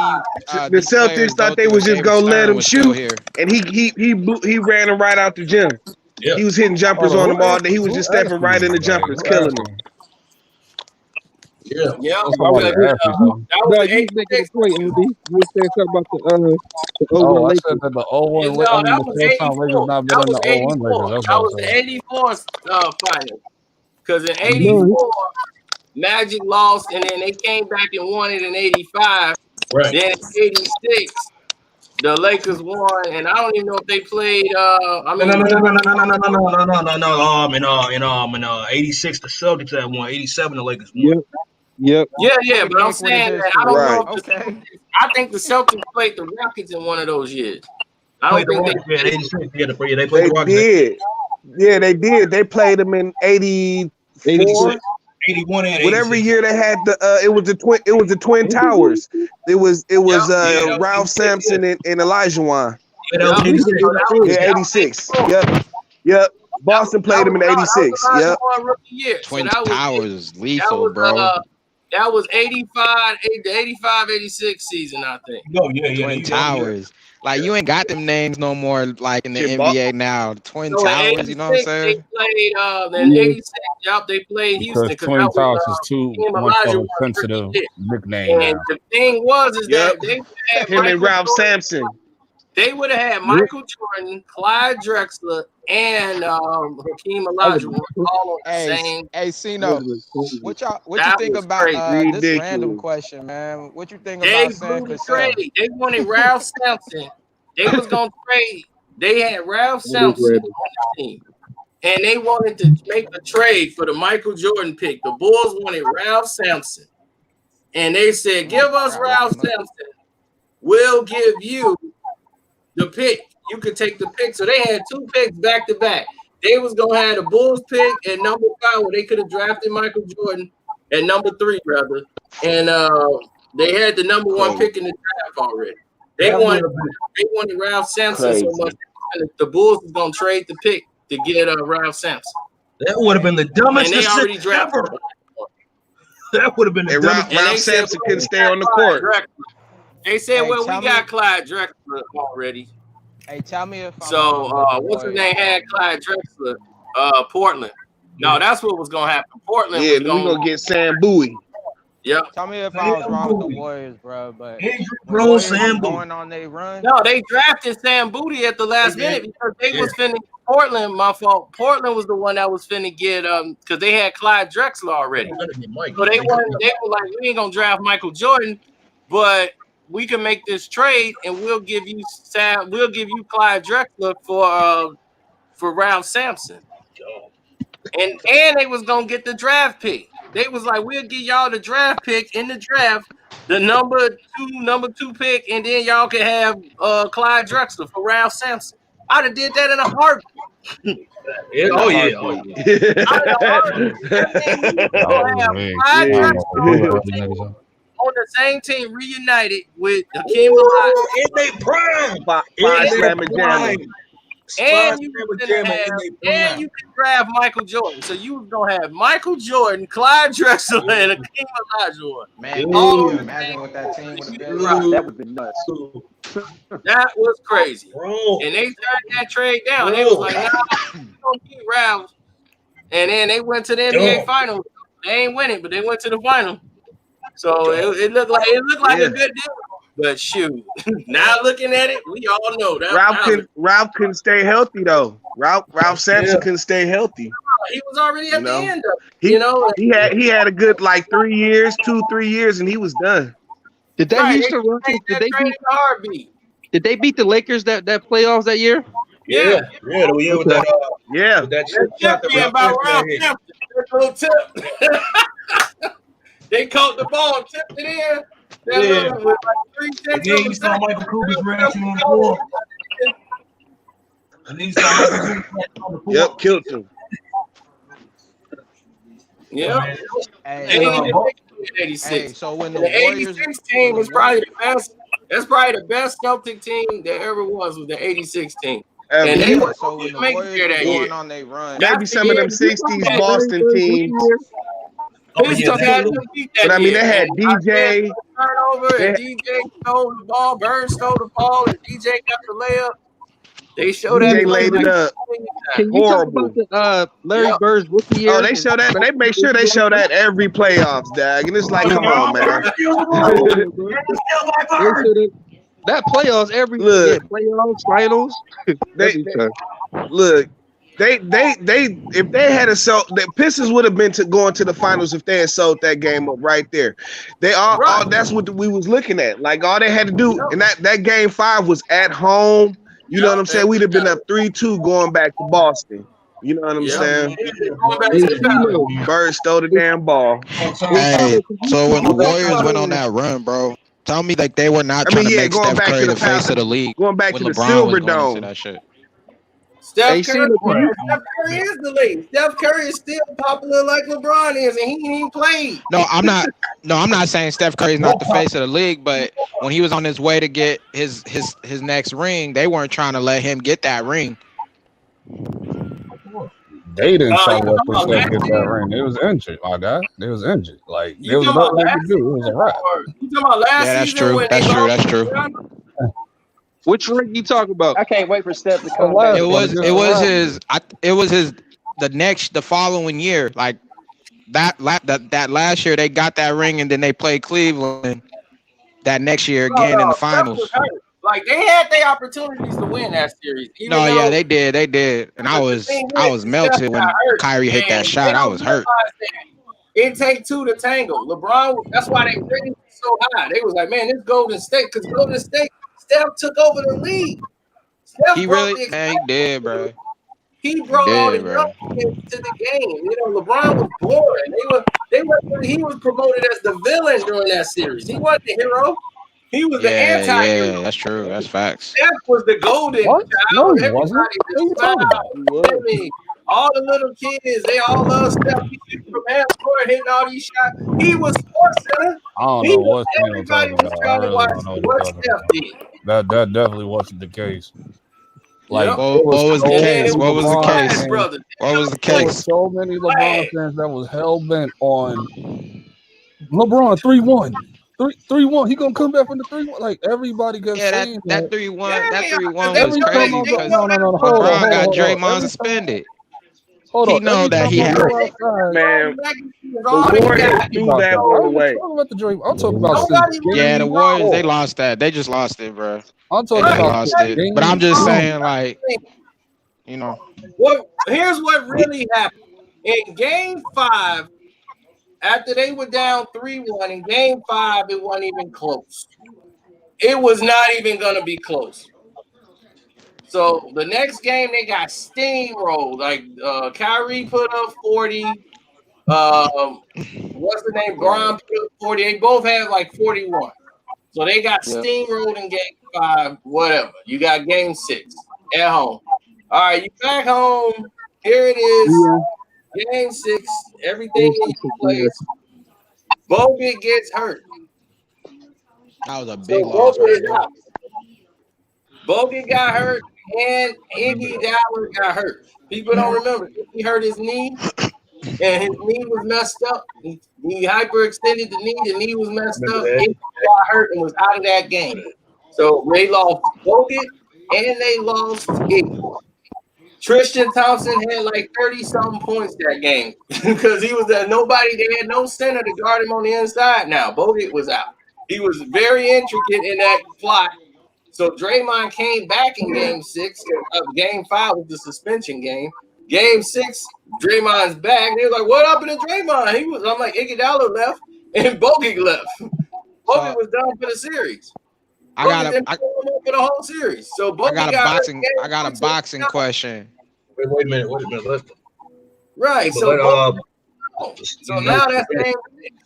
the these players Celtics go thought they through was if just David gonna let Stern him was still shoot, here. and he ran him right out the gym. Yeah. He was hitting jumpers Hold on, on them all day. He was who just stepping asking right you, in the like, jumpers, who killing them. asking? Yeah. Yeah. Oh, Because somebody asked you something. that was No, the you was making 86. a point, LB. You were saying something about the Oh, 01 I said Lakers. that the 01, No, I mean that the was Showtime Lakers 84. not better That than was the 01 Lakers. 84. That's That what was I the said. 84 final. Because in No, 84, Magic lost, and then they came back and won it in 85. Right. Then in 86, the Lakers won, and I don't even know if they played. I No, no, mean, no, no, no, no, no, no, no, no, no, no, no. In 86, the Celtics had won. 87, the Lakers won. Yep. yeah, Okay, but I'm Nick, what is saying this that I don't for? know Right. if the Okay. Celtics. I think the Celtics played the Rockets in one of those years. I don't Played the think they Rockets. Yeah, in played. 86. Yeah, they played They the Rockets. did. Yeah, they did. They played them in 84. 86, 81, and Whatever 86. year they had the it was the Twin Towers. It was Yep. Yeah, that was Ralph 86. Yeah, Sampson and Elijah Wan. yeah, that Yep. was So 86. that Yeah, was 86. 84. Yep. Boston played them in 86. Elijah Yep. Moore rookie year. So Twin Towers is that lethal, was bro. that was 85, the 85, 86 season, I think. No, yeah, there Twin you go. Yeah. Towers. Like you ain't got them names no more like in the Shit, NBA now. Twin So in Towers, you know what I'm 86, they saying? played in 86, yep, they played Houston Because because that Twin was Towers is too Team much Elijah of a Moore's rookie sensitive year. nickname And now. the thing was is Yep. that they had Him and Michael Ralph Jordan. Sampson. They would have had Michael Jordan, Clyde Drexler, and Hakeem Olajuwon all on the Hey, same. hey, CENO, what you That think was about crazy. this random Ridiculous. question, man? What you think They about Sam blew the Cassell? trade. They wanted Ralph Sampson. They was gonna trade. They had Ralph Sampson on the team, and they wanted to make a trade for the Michael Jordan pick. The Bulls wanted Ralph Sampson, and they said, "Give I us gotta look Ralph him up. Sampson. We'll give you the pick. You could take the pick." So they had two picks back to back. They was gonna have the Bulls pick at number 5, where they could have drafted Michael Jordan at number 3, rather, and they had the number 1 pick Crazy. in the draft already. They That would wanted have been Ralph Sampson so much Crazy. the Bulls was gonna trade the pick to get Ralph Sampson, the dumbest and they decision already drafted ever. him. That would have been the And dumbest. And Ralph they said, Sampson "Well, couldn't we stay got on the Clyde court. Drexler." They said, Hey, "Well, we tell me, got Clyde Drexler already." tell me if I'm So wrong, but the what's his Warriors name had Clyde Drexler? Portland. No, that's what was gonna happen. Portland Yeah, was then we gonna. gonna get Sam Bowie. Yep. Tell me if I was wrong with the Warriors, bro. But when Bro, Warriors was Sam Booty. going on their run, No, they drafted Sam Booty at the last minute because they was finna Portland. My fault. Portland was the one that was finna get because they had Clyde Drexler already. So they were like, we ain't gonna draft Michael Jordan, but we can make this trade and we'll give you Clyde Drexler for Ralph Sampson. And they was gonna get the draft pick. They was like, we'll give y'all the draft pick in the draft, the number two pick, and then y'all can have Clyde Drexler for Ralph Sampson. I'd have did that in a heartbeat. In a heartbeat. That means we Oh, gonna have man. Clyde I don't Drexler know who the hell on that is. the same team reunited with Hakeem Olajuwon. In they prime. Five In their Slammer Jammer. prime. And you can draft Michael Jordan. So you was gonna have Michael Jordan, Clyde Drexler, and Hakeem Olajuwon. man, All can you on the imagine same what that team would have been? That would have been nuts. That was crazy. Bro. And they turned that trade down. They was like, "Nah, we don't get Ralph." And then they went to the NBA Finals. They ain't win it, but they went to the final. So it looked like a good deal. But shoot, now looking at it, we all know that Ralph couldn't stay healthy though. Ralph Sampson couldn't stay healthy. he was already at the end of it. He had a good like 3 years, 2-3 years, and he was done. Did that Houston Rockets? Did they beat the Lakers that playoffs that year? Yeah. With that yeah. with that shot that Yeah, Ralph about Ralph hit. Sampson. Little tip. They caught the ball and tipped it in. With like 3 And then you saw Michael Cooper's reaction on the floor. And then you saw Michael Cooper's reaction on the floor. Yep, killed him. Yeah. Hey, They didn't even make it in 86. hey, so when And the the Warriors, 86 when team the is probably Warriors, the best. That's probably the best Celtic team there ever was the 86 team. Ever. And they yeah. weren't So going when to the make it Warriors there was that year. going on their run, Maybe That's the some of year them you '60s had Boston teams, Pistons had them beat but that I mean year. they And had Isaiah DJ. turnover They and DJ stole the ball, Burns stole the ball, and DJ got the layup. They showed that DJ film laid it like up. Can you talk about Horrible. the Larry yep. Bird's rookie Oh, year? they show that. They make sure they show that every playoffs, Dag. And it's like, come on, man. Yeah, bro. They should have that playoffs every Look, playoffs, finals, they every time. look. They if they had a sold, the Pistons would have been going to the finals if they had sold that game up right there. They all Right. that's what we was looking at. Like all they had to do, Yep. and that game 5 was at home. You know what I'm Yep. saying? We'd have been up 3-2 going back to Boston. You know what I'm Yep. saying? Going back Hey, to the valley. CeNO. Bird stole the damn ball. Hey, hey, CeNO, can you so can when the you talk Warriors about went on that run, bro, tell me like they were not I trying mean, to yeah, make Steph Curry the face of the league going back when to the LeBron was Silver going into Dome. that shit. Steph Hey, Curry, CeNO, can you Steph Curry is the league. Steph Curry is still popular like LeBron is, and he ain't even played. No, I'm not. No, I'm not saying Steph Curry's not the face of the league, but when he was on his way to get his next ring, they weren't trying to let him get that ring. They didn't try You to talking let about Steph last get that year? ring. They was injured, my guy. They was injured. Like You there was talking about nothing they last could do. It was a season, wrap. or you talking about last Yeah, that's season true. when they That's true. lost? That's true. which ring you talk about? I can't wait for Steph to The come back last It to one get was. his against It the was Raptors. his. It was his. The following year, like that last year, they got that ring, and then they played Cleveland that next year No, again in the Steph was finals. hurt. Like they had their opportunities to win that series, even No, yeah, though. they did. They did, and But the thing I is, was Steph melted got when hurt, Kyrie hit that and they shot. I don't was hurt. realize that it take two to tango. LeBron, that's why they rated so high. They was like, man, this Golden State, because Golden State, Steph took over the league. Steph He brought really, the man, he excitement. did, bro. He He brought all the did, young bro. kids to the game. You know, LeBron was boring. He was promoted as the villain during that series. He wasn't the hero. He was the Yeah, anti-hero. yeah, that's true. That's facts. Steph was the golden What? No, child. he wasn't. Everybody, the What are you talking about? smile, Jimmy, all the little kids, they all love Steph. He shooting from half court, hitting all these shots. He was sports center. I don't He know was what CeNO everybody talking was about. I trying to really watch don't know what he's what talking Steph about. did. That definitely wasn't the case. Like Yep. it was What was the so And then case? it many was What was the the LeBron Splash case? fans. Brothers. What was the There was case? so many LeBron Splash. fans that was hell bent on LeBron 3-1. 3-1. He gonna come back from the 3-1. Like everybody kept Yeah, saying that that. 3-1, that Yeah, because 3-1 they was was Every time already, crazy I they go, because no, know no, no, no, that hold on, LeBron hold on, got hold on. Draymond Every time, suspended. hold He on. know Every that time he I had. go LeBron outside, Man, is the all he Warriors got. threw about that that. one I'm not away. talking about the dream. I'm talking about since Nobody really Yeah, game the Warriors, they four. lost that. They just lost it, bro. I'm They talking just Right. about lost since it. But I'm game just Oh, saying, three. like, you know, here's what really happened. In game 5, after they were down 3-1, in game 5, it wasn't even close. It was not even going to be close. So the next game, they got steamrolled. Like Kyrie put up 40. What's the name? right. Bron put up 40. They both had like 41. So they got Yeah. steamrolled in game 5, whatever. You got game 6 at home. All right, you back home. Here it is. Yeah, Game 6. Everything game in six your is place. Bogut gets hurt. That was a So big loss Bogut right is there. out. Bogut got hurt and Iggy Dowler got hurt. People don't remember. He hurt his knee and his knee was messed up. He hyperextended the knee. The knee was messed up. Iggy got hurt and was out of that game. So they lost Bogut and they lost Iggy. Tristan Thompson had like 30-something points that game because he was there. They had no center to guard him on the inside now. Bogut was out. He was very intricate in that plot. So Draymond came back in game 6. Game 5 was the suspension game. Game 6, Draymond's back. They were like, what happened to Draymond? I'm like, Iguodala left and Bogut left. Bogut So was done for the series. I Bogut got didn't play for the whole series. So Bogut got hurt. I got a boxing question. Wait a minute. Listen. Right. But So let, so now that's game 6.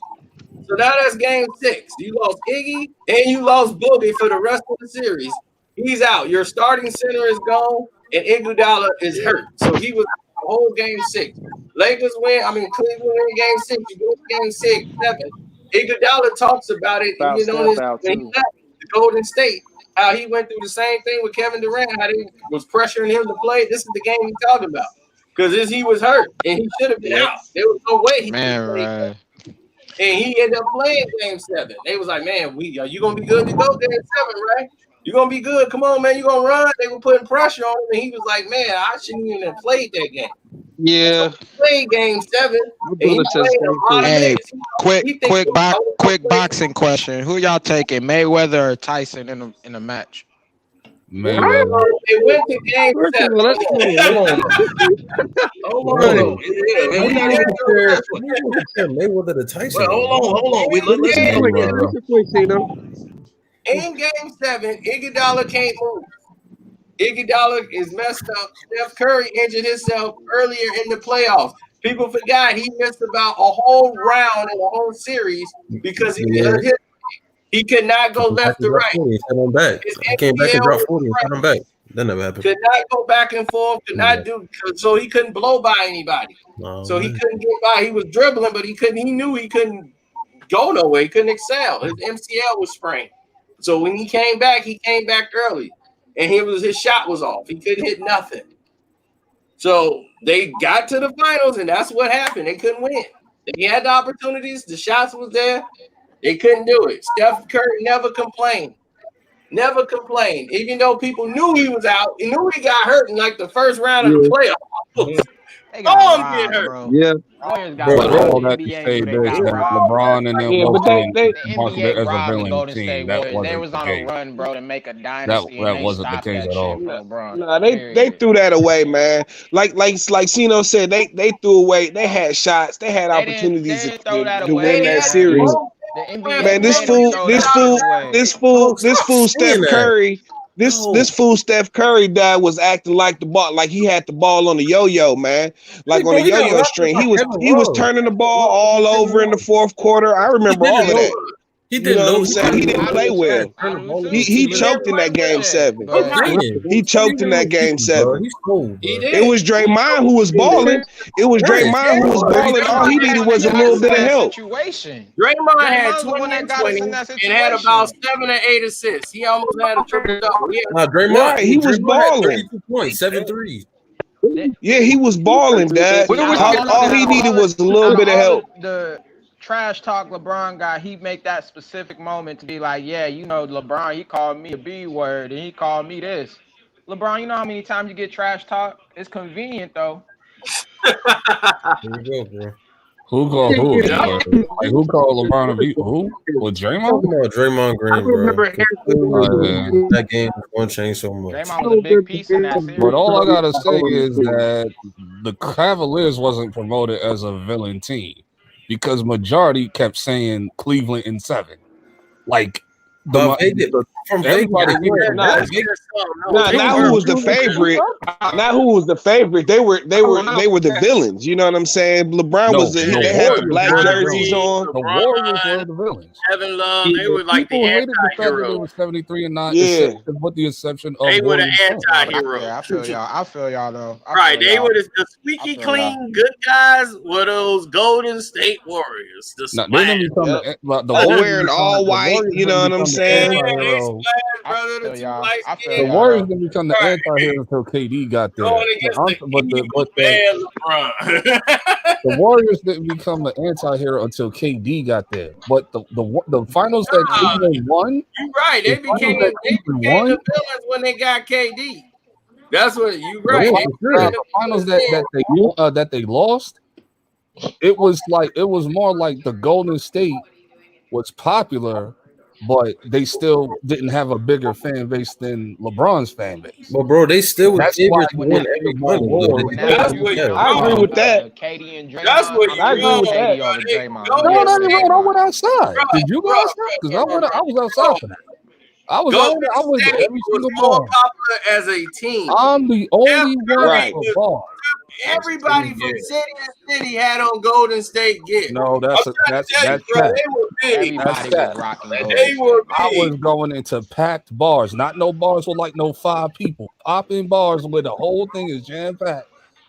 So now that's game 6. You lost Iggy and you lost Boogie for the rest of the series. He's out. Your starting center is gone, and Iguodala is hurt. So he was the whole game 6. Lakers win. I mean, Cleveland win game 6. You go to game 6, 7. Iguodala talks about it. Foul You know, Steph out when he too. left the Golden State, how he went through the same thing with Kevin Durant, how they was pressuring him to play. This is the game he's talking about. Because he was hurt and he should have been out. There was no way he could Man, play. right. And he ended up playing game 7. They was like, man, are you gonna be good to go game 7, right? You're gonna be good. Come on, man, you're gonna run. They were putting pressure on him, and he was like, man, I shouldn't even have played that game. Yeah. So he played game 7, My and he brother says played the a same lot of thing. Hey, minutes. quick boxing question. Who y'all taking, Mayweather or Tyson in a match? Mayweather. They went to game First of 7. all, let's Hold on. Hold Right. on. Yeah, What we do you gotta want get to to the compare? first What one. do you want to compare Mayweather to Tyson? But hold on. Let's Listen, Wait, bro. what's your point, CENO? in game 7, Iguodala can't move. Iguodala is messed up. Steph Curry injured himself earlier in the playoffs. People forgot he missed about a whole round in the whole series because he Yeah. hurt his. He could not go left to right. 40 and set him back. His He came back ACL and dropped was 40 and set him back. That never happened. could not go back and forth, could not do, so he couldn't blow by anybody. Oh, So he man. couldn't get by. He was dribbling, but he knew he couldn't go nowhere. He couldn't excel. His MCL was sprained. So when he came back early. And his shot was off. He couldn't hit nothing. So they got to the finals, and that's what happened. They couldn't win. They had the opportunities, the shots was there. They couldn't do it. Steph Curry never complained. Never complained. Even though people knew he was out, he knew he got hurt in like the first round of the playoffs. They got Oh, robbed, get hurt. bro. Yeah. Warriors got But robbed. all The that to NBA say knew they this, got that robbed. LeBron and them Yeah, both but they being The marketed NBA as a robbed the villain Golden team. State That Warriors. They wasn't was the on a case. run, bro, to make a That dynasty, and they wasn't the stopped case that at shit all. for LeBron. Nah, they Period. threw that away, man. Like CeNO said, they threw away. They had shots. They had opportunities They didn't throw that to win away, that man. series. The Man, NBA made them throw that shit away. this Oh, stop fool, saying Steph that. Curry. This fool Steph Curry dad was acting like the ball, like he had the ball on the yo-yo, man, like on Bro, a he got yo-yo robbed string. by He was Kevin Love. turning the ball all over in the fourth quarter. I He remember all didn't of know. that. He You didn't know what know. I'm saying? He didn't play well. I do too. He choked in that game 7. Quit playing. He choked in that game 7. He's cold, bro. It was Draymond who was balling. It was Draymond who was balling. All he needed was a little bit of help. Situation. Draymond had Draymond's the 20 one that and got us 20 in that and had about situation. 7 or 8 assists. He almost had a triple double. Draymond, Right, he was Draymond had balling. 32 points, 7 threes. Yeah, he was balling, Dad. All he needed was a little bit of help. The trash talk LeBron got, he make that specific moment to be like, yeah, you know, LeBron, he called me a B word and he called me this. LeBron, you know how many times you get trash talk? It's convenient though. There you go, bro. Who called who? Like who called LeBron a beat? Who? With Draymond? Talking about Draymond Green, bro. That game is going to change so much. Draymond was a big piece in that series. But all I gotta say is that the Cavaliers wasn't promoted as a villain team because majority kept saying Cleveland in 7. Like everybody Not who was the favorite. Not who was the favorite. They were the villains. You know what I'm saying? LeBron was they had the black jerseys on. The Warriors were the villains. Kevin Love, they were like the People hated the fact that they anti-hero. were 73-9, Yeah. with the exception of They were the Warriors. anti-hero. Yeah, I feel y'all though. Right, they were the squeaky clean good guys were those Golden State Warriors. The No, they didn't become the Like wearing all white. You know what I'm saying? The Warriors didn't become the anti-hero until KD got there. The Warriors didn't become the anti-hero until KD got there. But the finals that Cleveland won, You're right. They became the villains when they got KD. That's what you right. The finals that they lost, it was more like the Golden State was popular, but they still didn't have a bigger fan base than LeBron's fan base. But bro, they still were That's able why to win every finals. I agree with that. KD and Draymond. That's what I agree with that. KD over Draymond. No, I went outside. Did you go outside? Because I was outside for that. I was every single more ball. popular as a team. I'm the only one for ball. Everybody from city to city had on Golden State gear. No, that's They that. were big. Everybody was rocking Golden They were I big. was going into packed bars, not no bars with like no 5 people. Popping bars where the whole thing is jam packed.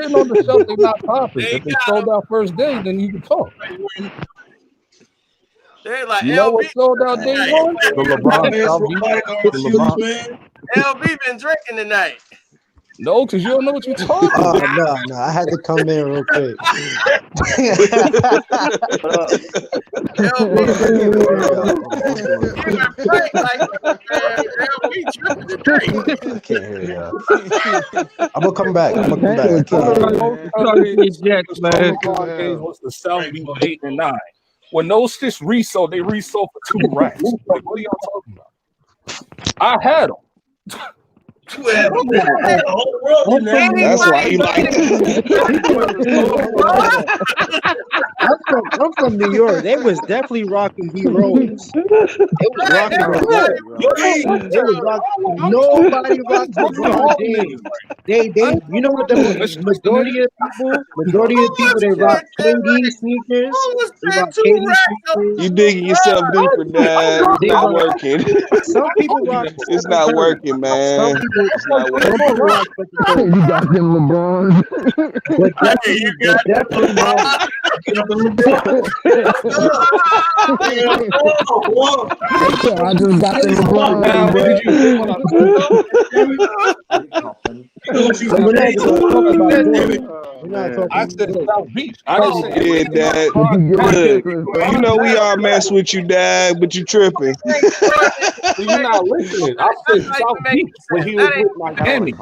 hitting on the shelf, they not popping. If they sold out first day, then you can talk. They're like You know what LB. sold out day one? The LeBron Southeast. The LeBron. LB been drinking tonight. No, because you don't know what you're talking about. No, I had to come in real quick. I can't hear y'all. I'm gonna come back. I can't hear One of the y'all. most LeBron games was the South beat 8 and 9. when those fish resold, they resold for 2 racks. Like, what are y'all talking about? I had them. That's why you like I'm from New York. They was definitely rocking B rolls. They was rocking those. They was rocking. Nobody rocked LeBron James. They you know what the majority of people they rock KD sneakers. They rock KD sneakers. you digging yourself deeper, Dad. It's They not rock. working. Some people rock It's Stephen not Curry. working, man. It's not Some working. people rock Stephen Curry. You got them LeBrons. But definitely not. I just got them LeBrons, So we're not talking about Jordan. We're not talking. I said South Beach. I Oh, didn't say Yeah, Dad. Look, You know we all mess with you, Dad, but you tripping. You're not listening. I said South Beach when he was with Miami.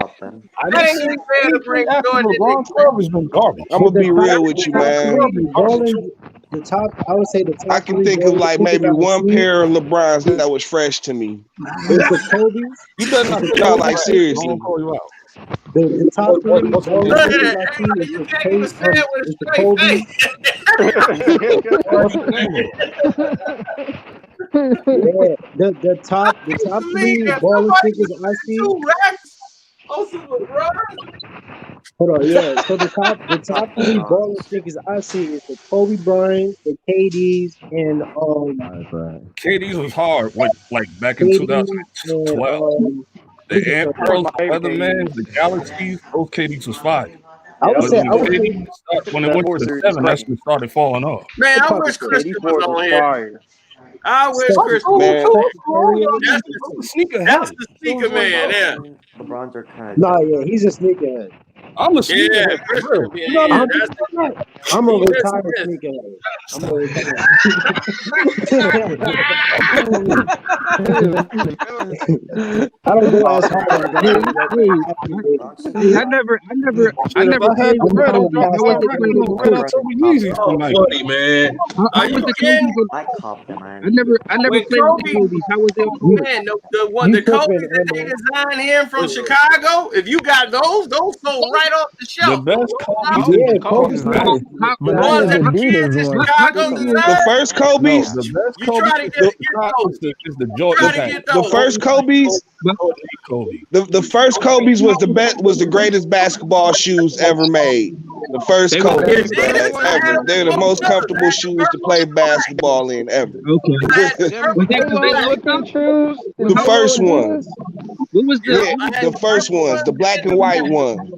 I didn't say anything after LeBron 12 has been garbage. I'm but gonna be real with you, man. I would say the I top can three think of ballers like niggas maybe I've one seen pair of LeBrons that was fresh to me. is the Kobe's. You better not No, like seriously. Don't call you out. The top three What's the ballers name? niggas I've seen is You can't even say it with a the straight Kobe's. What's the name of Yeah, the top three ballers niggas I see. 2 racks on some LeBron. Hold on, yeah. So the top three ballers niggas I see is the Kobe Bryant, the KDs, and KD's was hard when like back in KDs 2012. The Ant Pearls, the Weathermans, the Galaxies, those KDs was fire. I would But say when it went to the 7, that's when it started falling off. Man, I wish Christian was on here. I wish Christian was Man. on here. That's the sneaker man, yeah. LeBrons are kind of. No, yeah, he's a sneakerhead. I'm a Yeah, sneakerhead for Christian, real. yeah, You know what yeah, I'm that's I'm a Yes, retired yes. sneakerhead. I'm a retired. I don't go as hard as guys that I never Shit, if I had the bread, I'd drop past more that record on Red October Yeezys tonight. Funny, man. How was the Kobe's? I cop them, man. I never When played with the Kobe, Kobe's. How was it? man, the Kobe's that they designed here from Chicago, if you got those sold right off the The shelf. best Kobe. Yeah, Kobe's nice. But The not ones his that the kids Adidas in one. Chicago The designed, first No, Kobe's, the best you Kobe try to is get those. the Jordan Try to pack. get the those. first Kobe's, Kobe. the first Kobe's was the greatest basketball shoes ever made. The first Kobe's, man, ever. They're the most comfortable shoes to play basketball in ever. Okay. Was that looking shoes. The first ones. What was the? Yeah, the first ones, the black and white ones.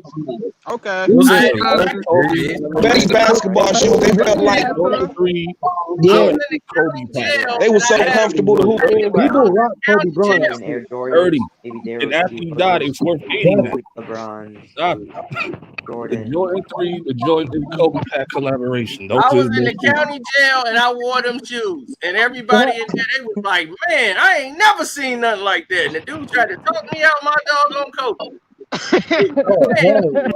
Okay. Those are I- the best Kobe. Best basketball shoes. They felt like Jordan 3, Yeah, Jordan Kobe pack. they were so comfortable to hoop in. people rock Kobe Bryant. And Air Jordans. 30. Maybe they And were after he died, it was worth 80 now. LeBrons. Stop it. The Jordan. Jordan 3, the Jordan and Kobe pack collaboration. Those I are was the in the best shoes. county jail and I wore them shoes. And everybody in there, they was like, man, I ain't never seen nothing like that. And the dude tried to talk me out my doggone coat. Man,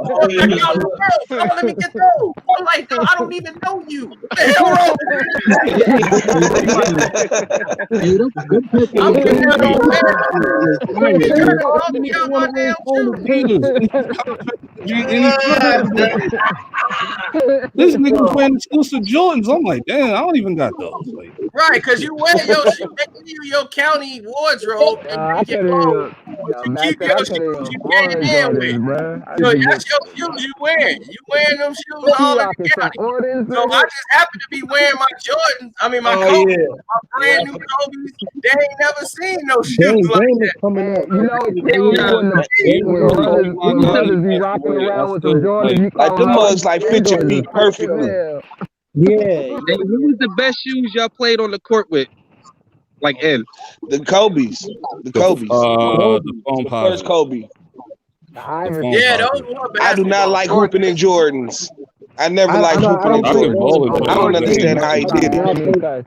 oh, check out the world. Oh, let me get those. I'm like, no, I don't even know you. What the hell wrong I'm in there on This nigga playing exclusive Jordans. I'm like, damn, I don't even got those. Like, Right, because you wear your shoes, they give you your county wardrobe and you get clothes. But you keep your shoes you came in with. So that's your shoes you wearing. You wearing them shoes all in the county. So I just happen to be wearing my Jordans. I mean my Kobe, my brand new Kobe's. They ain't never seen no shoes like that. Coming up. When brothers be rocking around with some Jordans, you Like call them them mugs like fit your feet perfectly. Yeah. Hey, what was the best shoes y'all played on the court with? Like N. The Kobe's. The Kobe's. the foam The first Kobe. Yeah, those were I do not like hooping in Jordans. I never liked hooping in Jordans. I don't understand how he did it.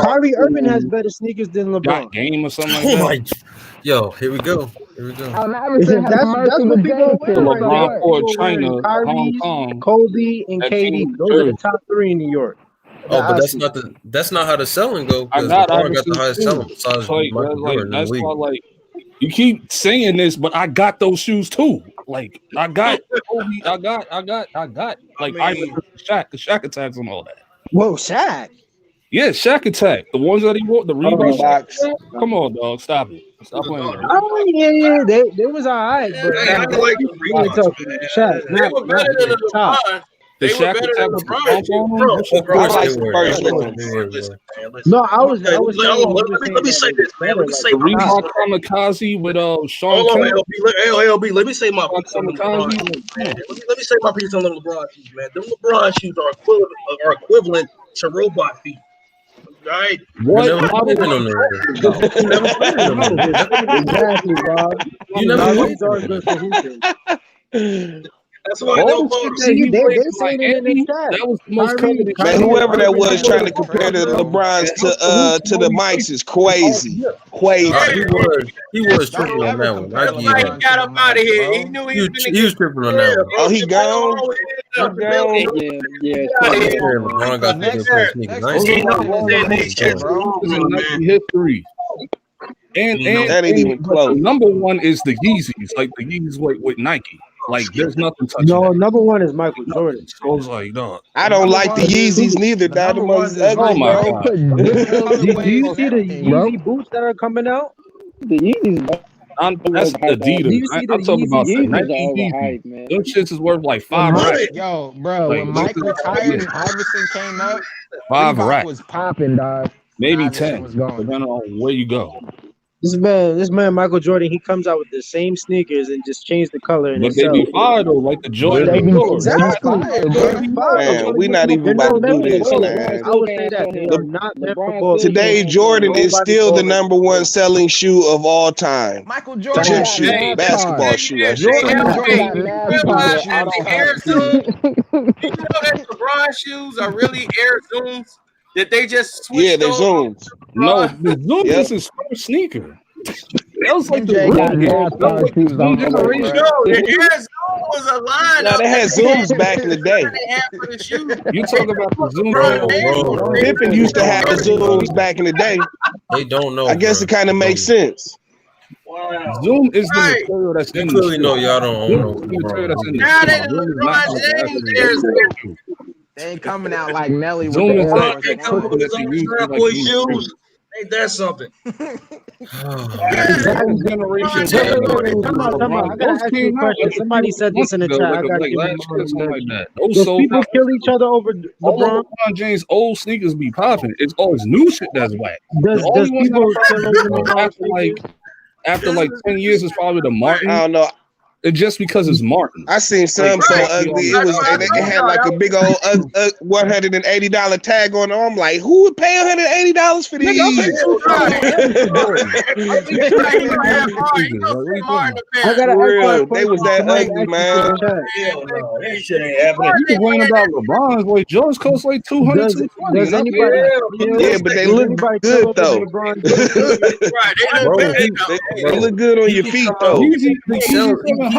Kyrie Irving has better sneakers than LeBron. Got game or something like Oh that. my, yo, here we go. Here we go. That's what people are The wearing right now. LeBron for People are wearing China, Hong Kyrie's, Kong. Kobe, and That KD. team Those are the jersey. top 3 in New York. Oh, but That's that's not how the selling go, I because got LeBron got the Iverson highest shoes. selling besides It's like, Michael Jordan in the that's league. why, like, you keep saying this, but I got those shoes too. Like, I got Kobe, I got like Iverson, Shaq, the Shaq attacks and all that. Whoa, Shaq. Yeah, Shaq Attack. The ones that he wore, the Reebok. Box. Come on, dog. Stop it. Stop playing. Oh yeah, they was all right, but we ain't talking Shaq. They were better than the top. LeBron. The They were Shaq better Attack than with the LeBron. pump on them. Of course I they like were. Spurs Of course ones. they were. Listen, man. Listen. No, I was saying Let me say this, man. Let me say The my piece. Reebok Kamikaze with Sean Hold on, Kemp. LB. Let me say my piece on the LeBron Kamikaze. shoes, man. Let me say my piece on the LeBron shoes, man. The LeBron shoes are equivalent to robot feet. right? What You never model played in are them. you talking about? You never played in them. Models are limited. Exactly, Rob. You never Rob, played these in are them. good for hooping. That's why All no the shit photos. that See, he they played in saying it in the Miami, chat. that was the most Kyrie, coveted Man, shit. Kyrie is whoever that Irving was had trying more to assists compare than the bro. LeBrons And out to the Mikes is crazy. Nah, Crazy. he was Don't tripping on ever that one. I compare give you Like he that. LeBron to got the up out of Mike, here. He bro. knew he was gonna He get was tripping on that yeah, one. bro. Oh, he Just go gone? home He and build gone? Yeah, get it's out of tough, here. Yeah, man. LeBron But got the next good pair of year, sneakers. Next I to ain't those are saying like Jordan that. is one of the Wiggins, most too, coveted But bro. sneakers come in on, Nike man. history. And ain't no That ain't even but the close. number one is the Yeezys, like the Yeezys with Nike. Like there's nothing touching No, that. number one is Michael Jordan. So it's like, dog. I The don't number like the ones is Yeezys neither, the dog. The number mother's ones is Oh ugly, Mike my bro. Mike. god. The Do colorways you is see the everything, bro. Yeezy boots that are coming out? the Yeezys That's Do Adidas. you see the I talk about Yeezy the Yeezys sneakers? Nike are Yeezys. overhyped, man. Them shits is worth like When 5 racks. Yo, bro, Like when this Mike is retired yeah, and Iverson came up, 5 Reebok racks, was popping, dog. maybe Iverson 10, was going. depending on where you go. This man, Michael Jordan, he comes out with the same sneakers and just change the color and But it they sells. be fire though, like the Jordan They be Dior. they be Exactly. fire, They bro. be They be fire. fire. That's why Man, they we make not them even They're about not to meant do for this, Bro, ballers. LeBron man. I still would say can't that show they no. are not meant for LeBron still ballers. Today, can't show Jordan no. is Nobody still the balling. number one selling shoe of all time. Michael A Jordan gym got shoe, Hey, this, basketball NASCAR. shoe, I should hey, say. Michael LJ, Jordan do got you NASCAR realize I that don't the shoes. have Air shoes. Zoom, do you know that LeBron shoes are really Air Zooms that they just Yeah, switched they over to zoomed. No, LeBron? the Zoom Yep. is his first sneaker. That was like the MJ got original. That was NASCAR like the shoes Zoom on the way, generation. bro. No, the Air Zoom was a Nah, lineup they that had they had zooms back in the day. they had for the shoes. You They talk about just the put Zoom LeBron's Bro, name generation. bro, on them. bro. They Pippen People used don't to know, have just bro. zooms back in the day. They don't I know, guess bro. it kind They of makes don't. sense. wow. Zoom is the Right. material that's You in the clearly shoe. know y'all don't Zoom know is what the material LeBron that's he in the just Now shoe. they talking the Zoom about. is not LeBron like the James actual Air Jordan Zoom. shoe. They ain't coming out like Nelly with the Zoom is Air that LeBron Force can't that come up One. with purple his that they own use for strap like boy in the shoes. street. Ain't that something? Like the Exactly. Zoom generation LeBron of Wait, James wait, like wait, on wait. it. Time out, time out. LeBron, I gotta those ask you a came out question. like a Somebody few said this months in the ago, chat. I gotta like give last LeBron year, a something nudge. like that. Those Does sold people out kill each other over all of LeBron? LeBron James' old sneakers be popping. It's all his new shit that's whack. The Does only one that people I kill probably over fuck with LeBron sneakers? after like 10 years is probably the I Martin. don't know. It's just because it's I Martins. seen Like some so Right. Martin be on ugly. the It That's was what I it, side, it told had y'all. like That a was big old $180 tag on it. I'm like, who would pay $180 for nigga, I paid these? $2,000 on Amazon for right. them. I paid Right. He $2,000 gonna on have Amazon Martin. He sneakers. gonna Like, what are say you talking Martin about? to I pair. gotta For ask y'all a real, they was question. that Somebody ugly, asked this in the man. chat. Hell no, that shit ain't You happening. can complain about LeBron's like Jones cost like 200, Does 220, does and I paid anybody Hell kill? Yeah, no. but they Does look anybody kill good over the though. LeBron James sneakers? Right. They look Bro, good he though. They bro, look good on he your can come feet out. though. The He Yeezy sell. He